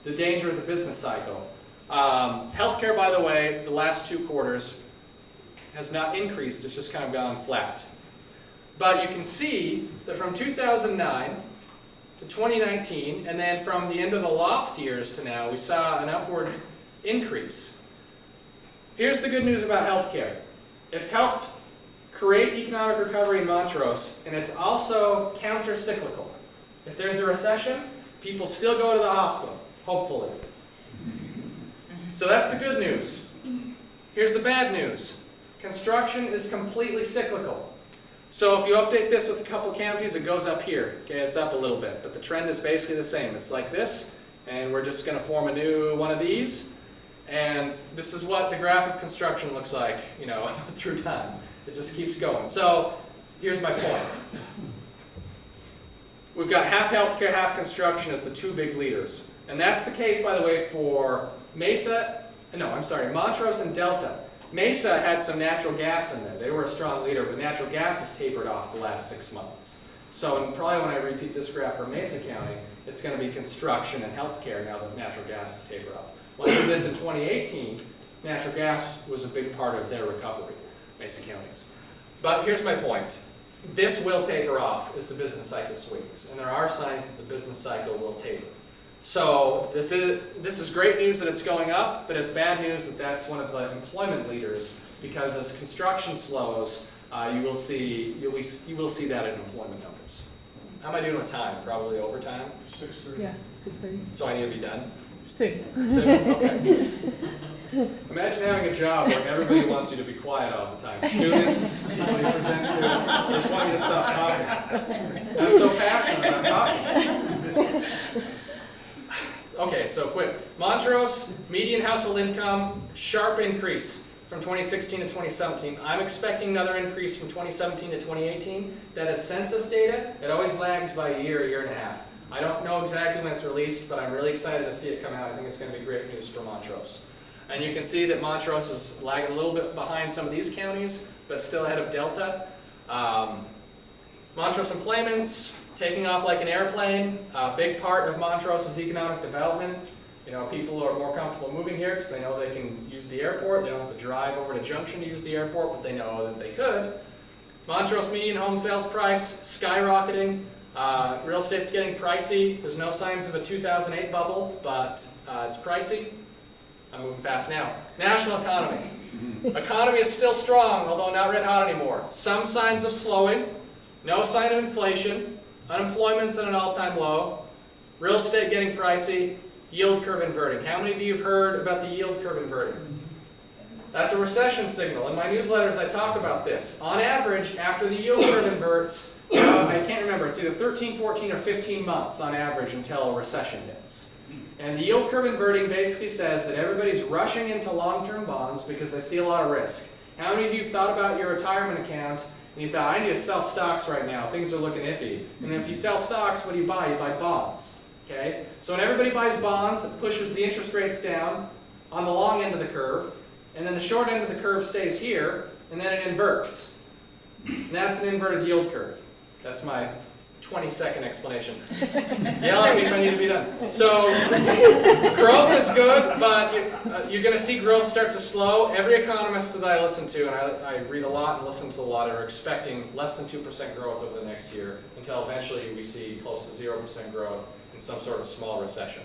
the danger of the business cycle. Healthcare, by the way, the last 2 quarters has not increased, it's just kind of gone flat. But you can see that from 2009 to 2019, and then from the end of the lost years to now, we saw an upward increase. Here's the good news about healthcare. It's helped create economic recovery in Montrose, and it's also counter-cyclical. If there's a recession, people still go to the hospital. hopefully. So that's the good news. Here's the bad news. Construction is completely cyclical. So if you update this with a couple canopies, it goes up here. Okay, it's up a little bit, but the trend is basically the same. It's like this, and we're just going to form a new one of these. And this is what the graph of construction looks like, through time. It just keeps going. So here's my point. We've got half healthcare, half construction as the two big leaders. And that's the case, by the way, for Montrose and Delta. Mesa had some natural gas in there. They were a strong leader, but natural gas has tapered off the last 6 months. So probably when I repeat this graph for Mesa County, it's going to be construction and healthcare now that natural gas has tapered off. When I did this in 2018, natural gas was a big part of their recovery, Mesa County's. But here's my point. This will taper off as the business cycle swings, and there are signs that the business cycle will taper. So this is great news that it's going up, but it's bad news that that's one of the employment leaders, because as construction slows, you will see that in employment numbers. How am I doing with time? Probably overtime? 6:30. Yeah, 6:30. So I need to be done? Soon. Okay. Imagine having a job where everybody wants you to be quiet all the time. Students, people you present to, just want you to stop talking. I'm so passionate about talking. Okay, so quick. Montrose, median household income, sharp increase from 2016 to 2017. I'm expecting another increase from 2017 to 2018. That is census data. It always lags by a year and a half. I don't know exactly when it's released, but I'm really excited to see it come out. I think it's going to be great news for Montrose. And you can see that Montrose is lagging a little bit behind some of these counties, but still ahead of Delta. Montrose employment's taking off like an airplane. A big part of Montrose's economic development. People are more comfortable moving here because they know they can use the airport. They don't have to drive over to Junction to use the airport, but they know that they could. Montrose median home sales price skyrocketing. Real estate's getting pricey. There's no signs of a 2008 bubble, but it's pricey. I'm moving fast now. National economy. Economy is still strong, although not red hot anymore. Some signs of slowing. No sign of inflation. Unemployment's at an all-time low. Real estate getting pricey. Yield curve inverting. How many of you have heard about the yield curve inverting? That's a recession signal. In my newsletters, I talk about this. On average, after the yield curve inverts, I can't remember, it's either 13, 14, or 15 months on average until a recession hits. And the yield curve inverting basically says that everybody's rushing into long-term bonds because they see a lot of risk. How many of you have thought about your retirement account and you thought, I need to sell stocks right now, things are looking iffy. And if you sell stocks, what do? You buy bonds. Okay? So when everybody buys bonds, it pushes the interest rates down on the long end of the curve, and then the short end of the curve stays here, and then it inverts. And that's an inverted yield curve. That's my 20-second explanation. Yell at me if I need to be done. So growth is good, but you're going to see growth start to slow. Every economist that I listen to, and I read a lot and listen to a lot, are expecting less than 2% growth over the next year until eventually we see close to 0% growth in some sort of small recession.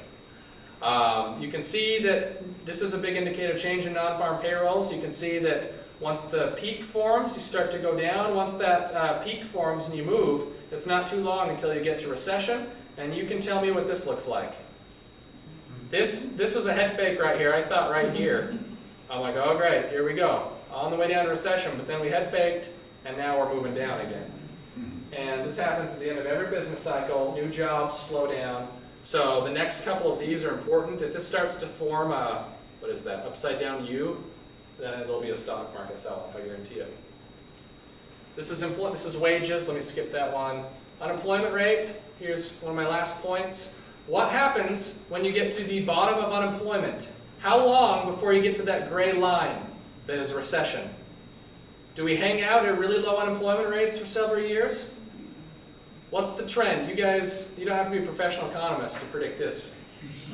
You can see that this is a big indicator of change in non-farm payrolls. You can see that once the peak forms, you start to go down. Once that peak forms and you move, it's not too long until you get to recession. And you can tell me what this looks like. This was a head fake right here. I thought right here. I'm like, oh great, here we go. On the way down to recession, but then we head faked, and now we're moving down again. And this happens at the end of every business cycle. New jobs slow down. So the next couple of these are important. If this starts to form a, what is that, upside down U, then it'll be a stock market sell-off, I guarantee it. This is wages. Let me skip that one. Unemployment rate. Here's one of my last points. What happens when you get to the bottom of unemployment? How long before you get to that gray line that is recession? Do we hang out at really low unemployment rates for several years? What's the trend? You guys, you don't have to be a professional economist to predict this.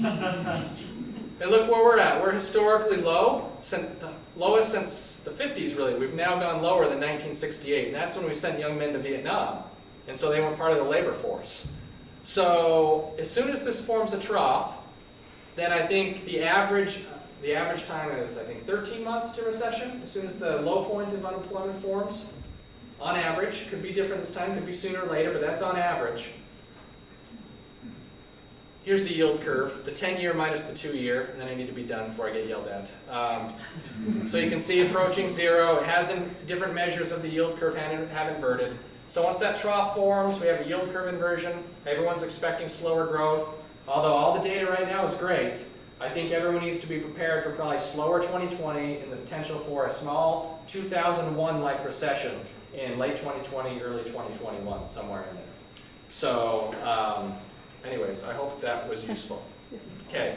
And look where we're at. We're historically low, lowest since the 50s really. We've now gone lower than 1968, and that's when we sent young men to Vietnam. And so they were part of the labor force. So as soon as this forms a trough, then I think the average time is, I think, 13 months to recession, as soon as the low point of unemployment forms. On average, could be different this time, could be sooner or later, but that's on average. here's the yield curve, the 10-year minus the 2-year, and then I need to be done before I get yelled at. So you can see approaching 0. It has different measures of the yield curve have inverted. So once that trough forms, we have a yield curve inversion. Everyone's expecting slower growth. Although all the data right now is great, I think everyone needs to be prepared for probably slower 2020 and the potential for a small 2001-like recession in late 2020, early 2021, somewhere in there. So, anyways, I hope that was useful. Okay.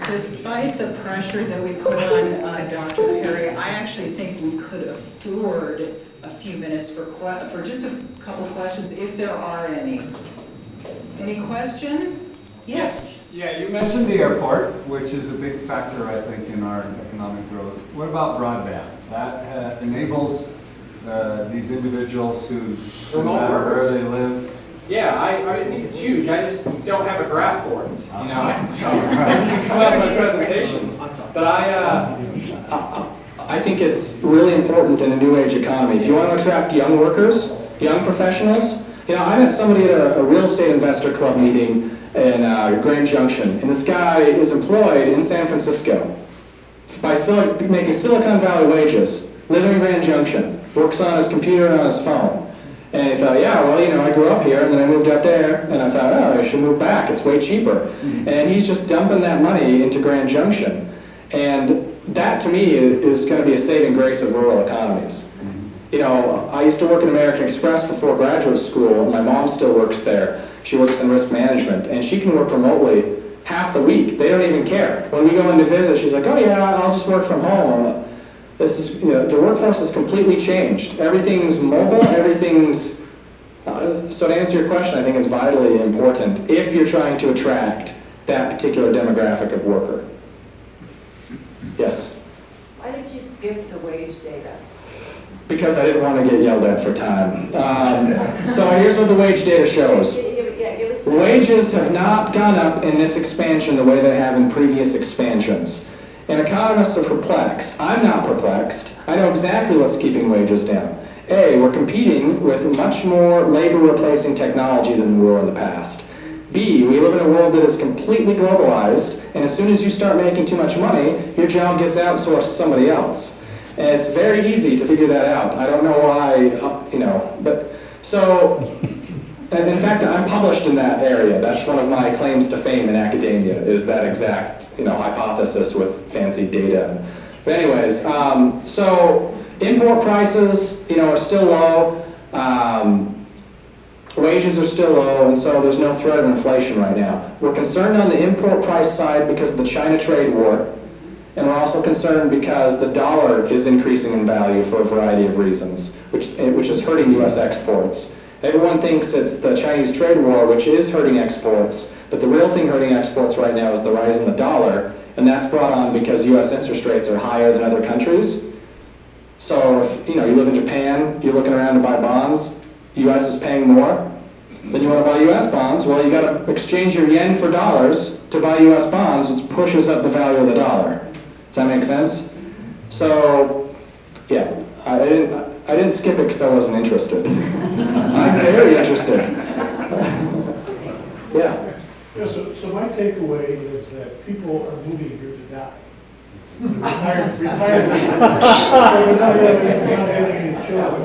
Despite the pressure that we put on Dr. Perry, I actually think we could afford a few minutes for just a couple of questions, if there are any. Any questions? Yes. Yeah, you mentioned the airport, which is a big factor, I think, in our economic growth. What about broadband? That enables these individuals who, no Remote matter where workers. they live. Yeah, I think it's huge. I just don't have a graph for it, you know. So it doesn't come out in my presentations. But I think it's really important in a new age economy. If you want to attract young workers, young professionals, you know, I met somebody at a real estate investor club meeting in Grand Junction, and this guy is employed in San Francisco by making Silicon Valley wages, living in Grand Junction, works on his computer and on his phone. And he thought, yeah, well, you know, I grew up here, and then I moved out there, and I thought, oh, I should move back. It's way cheaper. And he's just dumping that money into Grand Junction. And that, to me, is going to be a saving grace of rural economies. You know, I used to work at American Express before graduate school, and my mom still works there. She works in risk management, and she can work remotely half the week. They don't even care. When we go in to visit, she's like, oh, yeah, I'll just work from home. This is, you know, the workforce has completely changed. Everything's mobile, everything's, so to answer your question, I think is vitally important if you're trying to attract that particular demographic of worker. Yes? Why did you skip the wage data? Because I didn't want to get yelled at for time. So here's what the wage data shows. Give us Wages have not gone up in this expansion the way they have in previous expansions. And economists are perplexed. I'm not perplexed. I know exactly what's keeping wages down. A, we're competing with much more labor-replacing technology than we were in the past. B, we live in a world that is completely globalized, and as soon as you start making too much money, your job gets outsourced to somebody else. And it's very easy to figure that out. I don't know why, you know, but so, and in fact, I'm published in that area. That's one of my claims to fame in academia, is that exact, you know, hypothesis with fancy data. But anyways, so import prices, you know, are still low. Wages are still low, and so there's no threat of inflation right now. We're concerned on the import price side because of the China trade war, and we're also concerned because the dollar is increasing in value for a variety of reasons, which is hurting U.S. exports. Everyone thinks it's the Chinese trade war, which is hurting exports, but the real thing hurting exports right now is the rise in the dollar, and that's brought on because U.S. interest rates are higher than other countries. So if, you know, you live in Japan, you're looking around to buy bonds, U.S. is paying more, then you want to buy U.S. bonds, well, you got to exchange your yen for dollars to buy U.S. bonds, which pushes up the value of the dollar. Does that make sense? So, yeah, I didn't skip it because I wasn't interested. I'm very interested. Yeah. Yeah, so my takeaway is that people are moving here to die. Retired without having any children.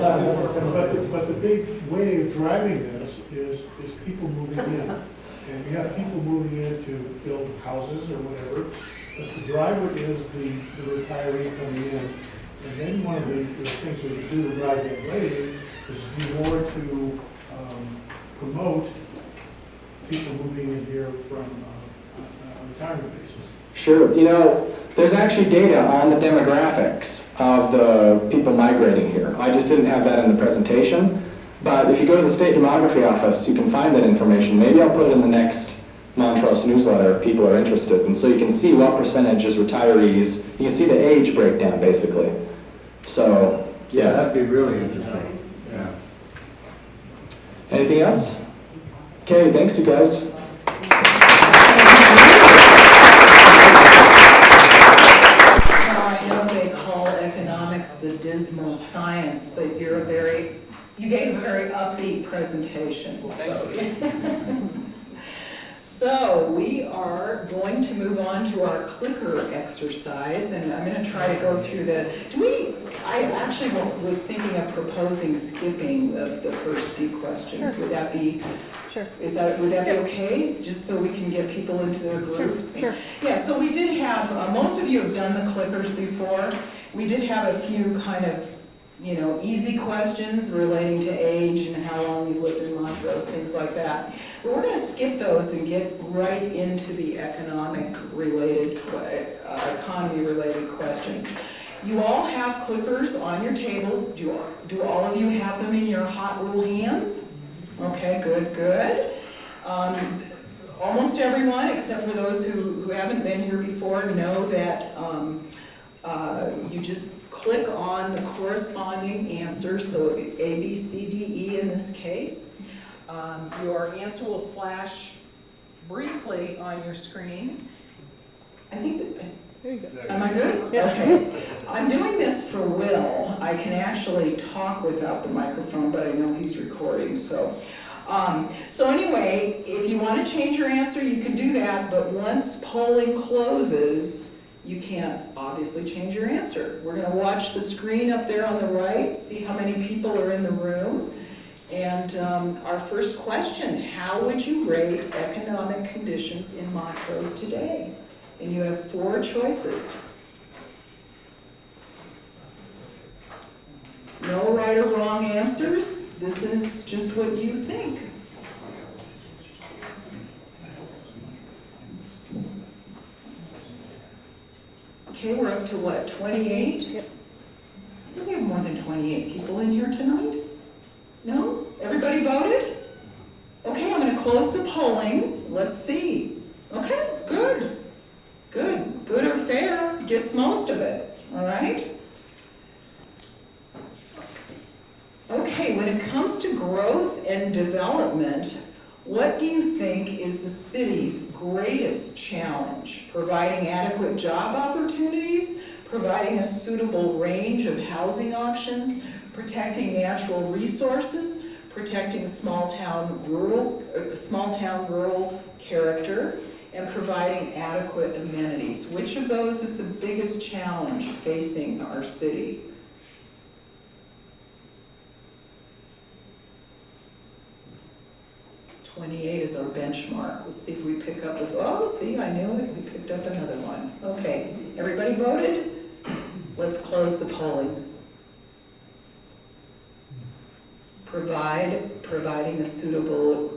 But the big wave driving this is people moving in. And we have people moving in to build houses or whatever. But the driver is the retiree coming in. And then one of the things that we do to drive that wave is do more to promote people moving in here from a retirement basis. Sure. You know, there's actually data on the demographics of the people migrating here. I just didn't have that in the presentation. But if you go to the state demography office, you can find that information. Maybe I'll put it in the next Montrose newsletter if people are interested. And so you can see what percentage is retirees. You can see the age breakdown, basically. So, yeah. That'd be really interesting. Yeah. Anything else? Okay, thanks, you guys. Now, I know they call economics the dismal science, but you're a very You gave a very upbeat presentation. Well, thank you. So we are going to move on to our clicker exercise, and I'm going to try to go through I actually was thinking of proposing skipping the first few questions. Sure. Would that be? Sure. Would that be okay? Just so we can get people into their groups? Sure. Yeah, so we did have, most of you have done the clickers before. We did have a few kind of, easy questions relating to age and how long you've lived in Montrose, things like that. But we're going to skip those and get right into the economy-related questions. You all have clickers on your tables. Do all of you have them in your hot little hands? Okay, good. Almost everyone, except for those who haven't been here before, know that you just click on the corresponding answer, so A, B, C, D, E in this case. Your answer will flash briefly on your screen. I think that, There you go. am I good? Yeah. Okay. I'm doing this for Will. I can actually talk without the microphone, but I know he's recording, so. So anyway, if you want to change your answer, you can do that, but once polling closes, you can't obviously change your answer. We're going to watch the screen up there on the right, see how many people are in the room. And our first question, how would you rate economic conditions in Montrose today? And you have 4 choices. No right or wrong answers. This is just what you think. Okay, we're up to what, 28? Yep. We have more than 28 people in here tonight? No? Everybody voted? Okay, I'm going to close the polling. Let's see. Okay, good. Good or fair gets most of it, all right? Okay, when it comes to growth and development, what do you think is the city's greatest challenge? Providing adequate job opportunities, providing a suitable range of housing options, protecting natural resources, protecting small-town rural character, and providing adequate amenities. Which of those is the biggest challenge facing our city? '28 is our benchmark. Let's see if we pick up with, oh, see, I knew it. We picked up another one. Okay, everybody voted? Let's close the polling. Providing a suitable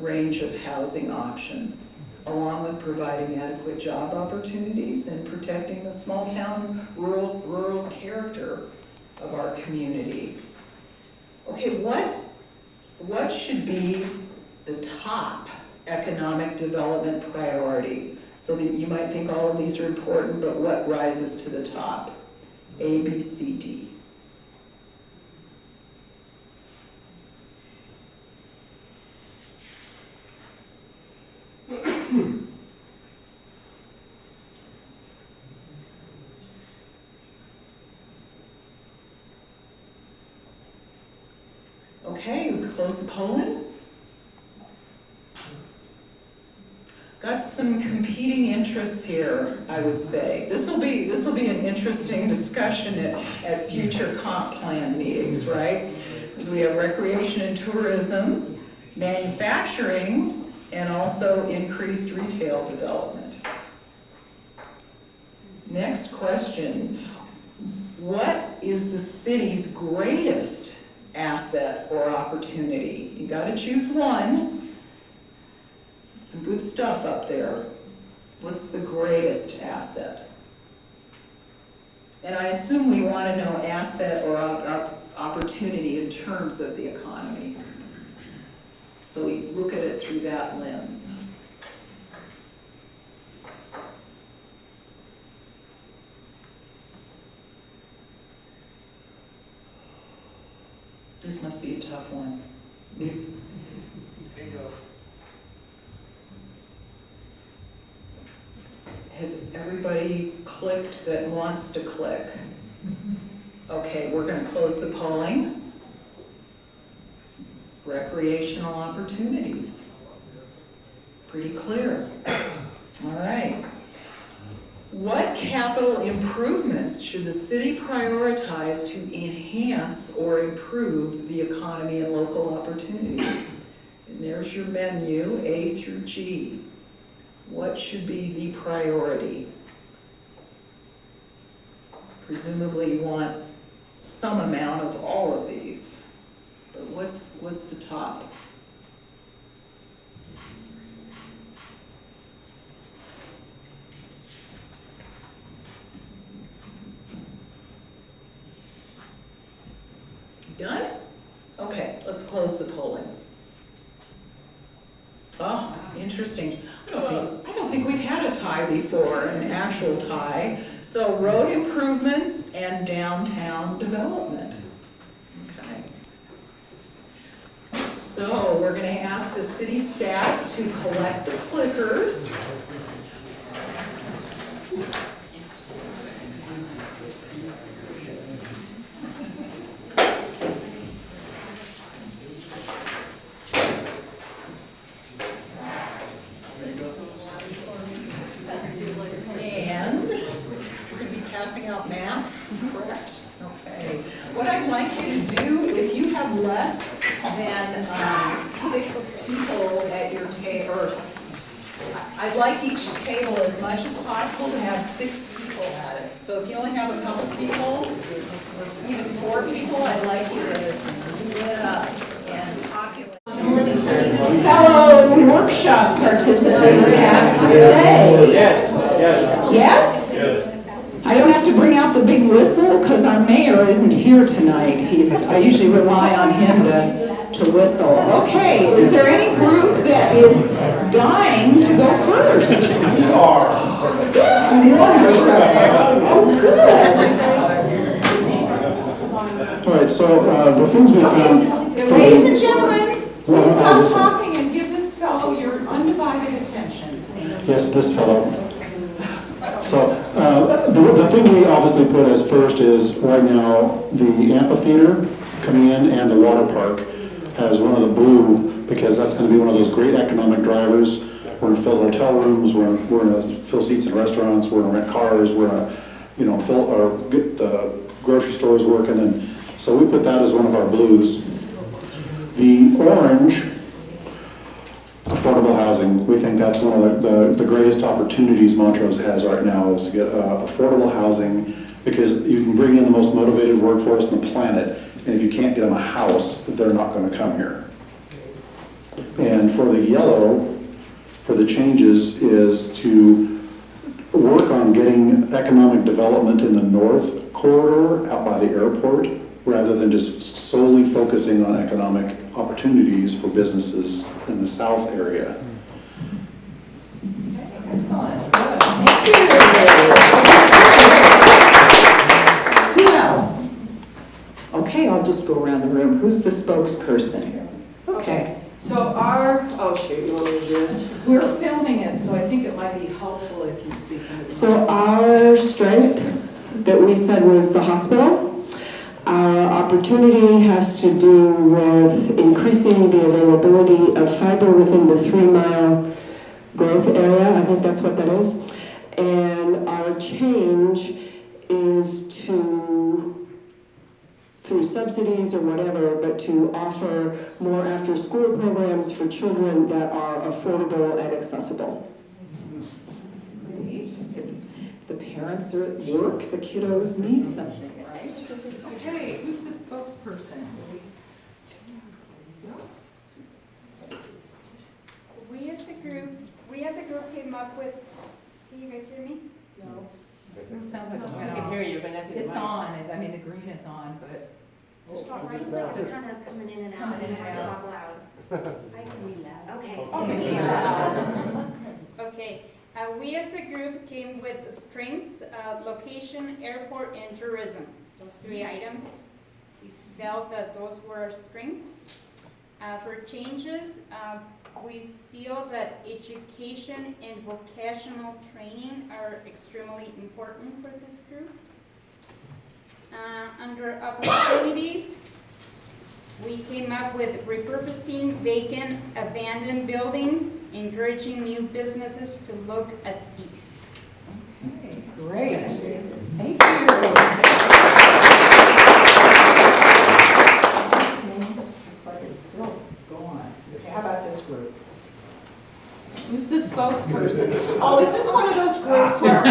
range of housing options, along with providing adequate job opportunities and protecting the small-town rural character of our community. Okay, what should be the top economic development priority? So that you might think all of these are important, but what rises to the top? A, B, C, D. Okay, we close the polling. Got some competing interests here, I would say. This will be an interesting discussion at future comp plan meetings, right? Because we have recreation and tourism, manufacturing, and also increased retail development. Next question. What is the city's greatest asset or opportunity? You got to choose one. Some good stuff up there. What's the greatest asset? And I assume we want to know asset or opportunity in terms of the economy. So we look at it through that lens. This must be a tough one. Bingo. Has everybody clicked that wants to click? Okay, we're going to close the polling. recreational opportunities. Pretty clear. All right. What capital improvements should the city prioritize to enhance or improve the economy and local opportunities? And there's your menu, A through G. What should be the priority? Presumably you want some amount of all of these, but what's the top? Done? Okay, let's close the polling. Oh, interesting. I don't think we've had a tie before, an actual tie. So road improvements and downtown development. Okay. So we're going to ask the city staff to collect the clickers. Out maps, correct? Okay. What I'd like you to do, if you have less than 6 people at your table, or I'd like each table as much as possible to have 6 people at it. So if you only have a couple people, or even 4 people, I'd like you to split up and populate. Fellow workshop participants have to say. Yes? Yes? I don't have to bring out the big whistle because our mayor isn't here tonight. I usually rely on him to whistle. Okay, is there any group that is dying to go first? That's wonderful. Oh, good. All right, so the things we found. Ladies and gentlemen, please stop talking and give this fellow your undivided attention. Yes, this fellow. So the thing we obviously put as first is right now the amphitheater coming in and the water park as one of the blue, because that's going to be one of those great economic drivers. We're going to fill hotel rooms, we're going to fill seats in restaurants, we're going to rent cars, we're going to fill or get the grocery stores working, and so we put that as one of our blues. The orange, affordable housing. We think that's one of the greatest opportunities Montrose has right now is to get affordable housing, because you can bring in the most motivated workforce on the planet, and if you can't get them a house, they're not going to come here. And for the yellow, for the changes, is to work on getting economic development in the north corridor out by the airport, rather than just solely focusing on economic opportunities for businesses in the south area. Excellent. Thank you. Who else? Okay, I'll just go around the room. Who's the spokesperson? Okay. So oh shoot, you want me to do this? We're filming it, so I think it might be helpful if you speak into the So our strength that we said was the hospital. Our opportunity has to do with increasing the availability of fiber within the 3-mile growth area. I think that's what that is. And our change is to, through subsidies or whatever, but to offer more after-school programs for children that are affordable and accessible. If the parents are at work, the kiddos need something. Okay, who's the spokesperson? We as a group came up with, can you guys hear me? No. Sounds like No, it we went can off. hear you, but nothing. It's on, I mean, the green is on, but. Seems like it's kind of coming in and out, Coming in and and have to out. talk loud. I can read that. Okay. Okay, we as a group came with strengths, location, airport, and tourism. Those 3 items. We felt that those were our strengths. For changes, we feel that education and vocational training are extremely important for this group. Under opportunities, we came up with repurposing vacant, abandoned buildings, encouraging new businesses to look at these. Okay, great. Thank you. Looks like it's still going. Okay, how about this group? Who's the spokesperson? Oh, is this one of those groups where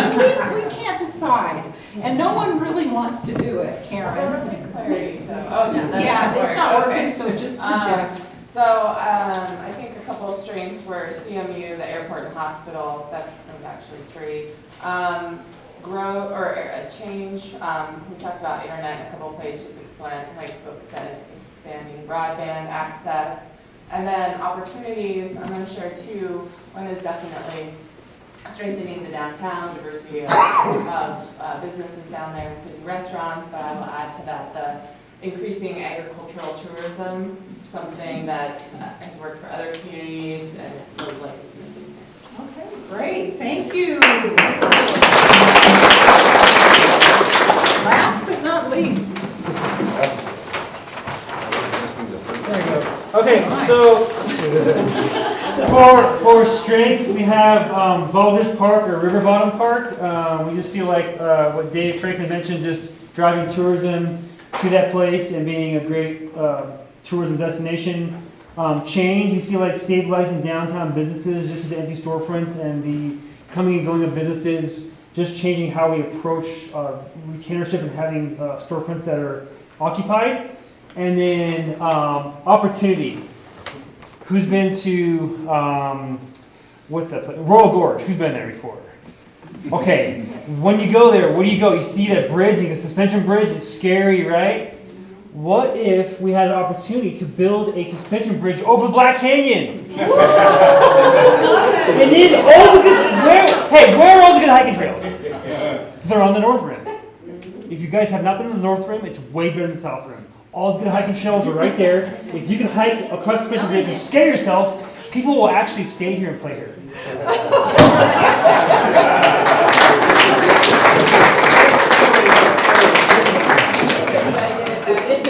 we can't decide, and no one really wants to do it, Karen? Clarity, so, oh, no, that's Yeah, not it's not working. working, so just project. I think a couple of strengths were CMU, the airport and hospital, there's actually 3. Grow, or a change, we talked about internet in a couple of places, like folks said, expanding broadband access. And then opportunities, I'm going to share 2. One is definitely strengthening the downtown, diversity of businesses down there, including restaurants, but I will add to that the increasing agricultural tourism, something that has worked for other communities and it feels like it's missing. Okay, great, thank you. Last but not least. There you go. Okay, so for strength, we have Baldur's Park or River Bottom Park. We just feel like what Dave Franklin mentioned, just driving tourism to that place and being a great tourism destination. Change, we feel like stabilizing downtown businesses, just with the empty storefronts and the coming and going of businesses, just changing how we approach retainership and having storefronts that are occupied. And then opportunity. Who's been to, what's that place? Royal Gorge. Who's been there before? Okay, when you go there, where do you go? You see that bridge, the suspension bridge, it's scary, right? What if we had an opportunity to build a suspension bridge over the Black Canyon? And then all the good, where are all the good hiking trails? They're on the North Rim. If you guys have not been to the North Rim, it's way better than the South Rim. All the good hiking trails are right there. If you can hike across the suspension bridge and scare yourself, people will actually stay here and play here.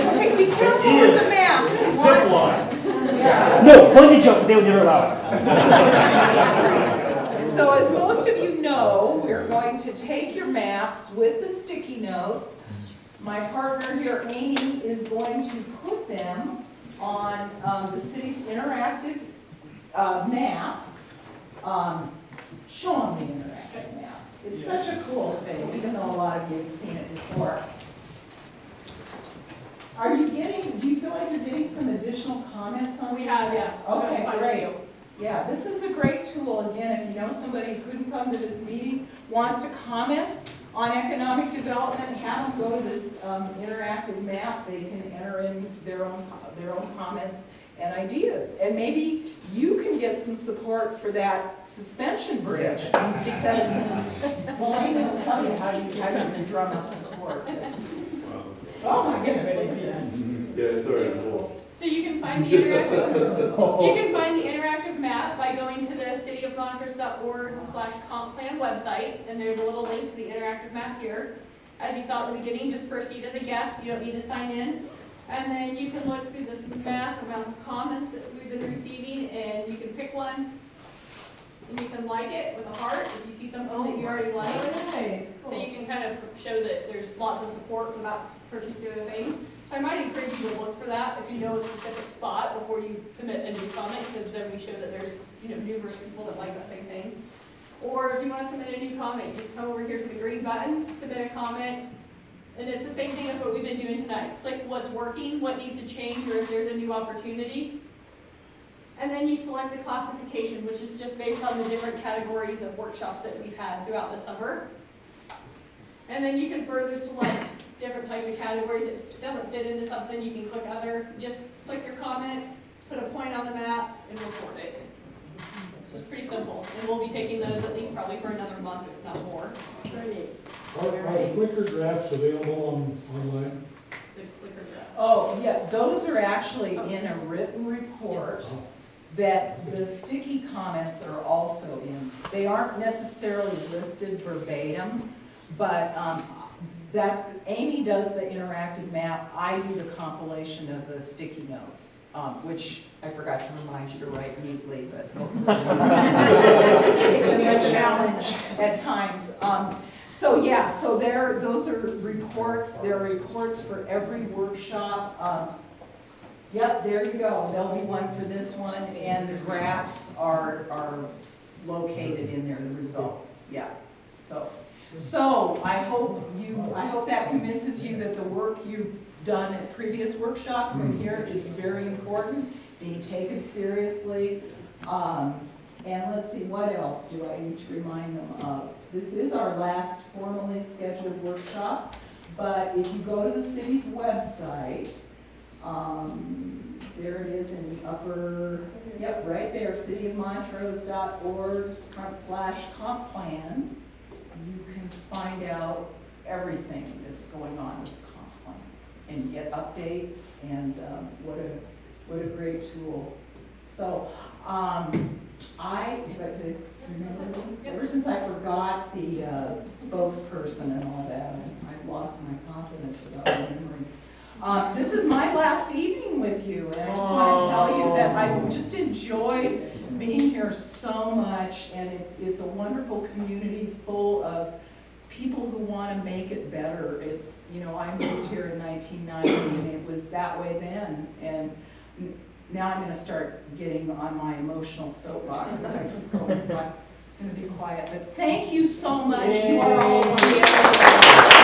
Okay, be careful with the maps. Zip line. No, bungee jump, they would never allow it. So as most of you know, we're going to take your maps with the sticky notes. My partner here, Amy, is going to put them on the city's interactive map. Show them the interactive map. It's such a cool thing, even though a lot of you have seen it before. Are you getting, do you feel like you're getting some additional comments on We have, yes. Okay, great. Yeah, this is a great tool. Again, if you know somebody who couldn't come to this meeting, wants to comment on economic development, have them go to this interactive map. They can enter in their own comments and ideas. And maybe you can get some support for that suspension bridge. Because, well, I'm going to tell you how you can drum up support. Oh my goodness. Yeah, it's already full. So you can find the interactive map by going to the cityofmontrose.org/comp plan website, and there's a little link to the interactive map here. As you saw at the beginning, just proceed as a guest. You don't need to sign in. And then you can look through this massive amount of comments that we've been receiving, and you can pick one, and you can like it with a heart if you see something that you already like. Right. So you can kind of show that there's lots of support for that particular thing. So I might encourage you to look for that if you know a specific spot before you submit a new comment, because then we show that there's numerous people that like that same thing. Or if you want to submit a new comment, just come over here to the green button, submit a comment, and it's the same thing as what we've been doing tonight. Click what's working, what needs to change, or if there's a new opportunity. And then you select the classification, which is just based on the different categories of workshops that we've had throughout the summer. And then you can further select different types of categories. If it doesn't fit into something, you can click other. Just click your comment, put a point on the map, and report it. So it's pretty simple. And we'll be taking those at least probably for another month, if not more. Are the clicker drafts available online? The clicker draft. Oh, yeah, those are actually in a written report that the sticky comments are also in. They aren't necessarily listed verbatim, but Amy does the interactive map, I do the compilation of the sticky notes, which I forgot to remind you to write neatly, but hopefully it can be a challenge at times. So those are reports, there are reports for every workshop. Yep, there you go, there'll be one for this one, and the graphs are located in there, the results, yeah. So I hope that convinces you that the work you've done at previous workshops and here is very important, being taken seriously. And let's see, what else do I need to remind them of? This is our last formally scheduled workshop, but if you go to the city's website, there it is in the upper, yep, right there, cityofmontrose.org/comp plan. You can find out everything that's going on with the comp plan and get updates, and what a great tool. So ever since I forgot the spokesperson and all that, I've lost my confidence about my memory. This is my last evening with you, and I just want to tell you that I've just enjoyed being here so much, and it's a wonderful community full of people who want to make it better. It's, I moved here in 1990, and it was that way then, and now I'm going to start getting on my emotional soapbox that I keep going, so I'm going to be quiet. But thank you so much. You are all wonderful.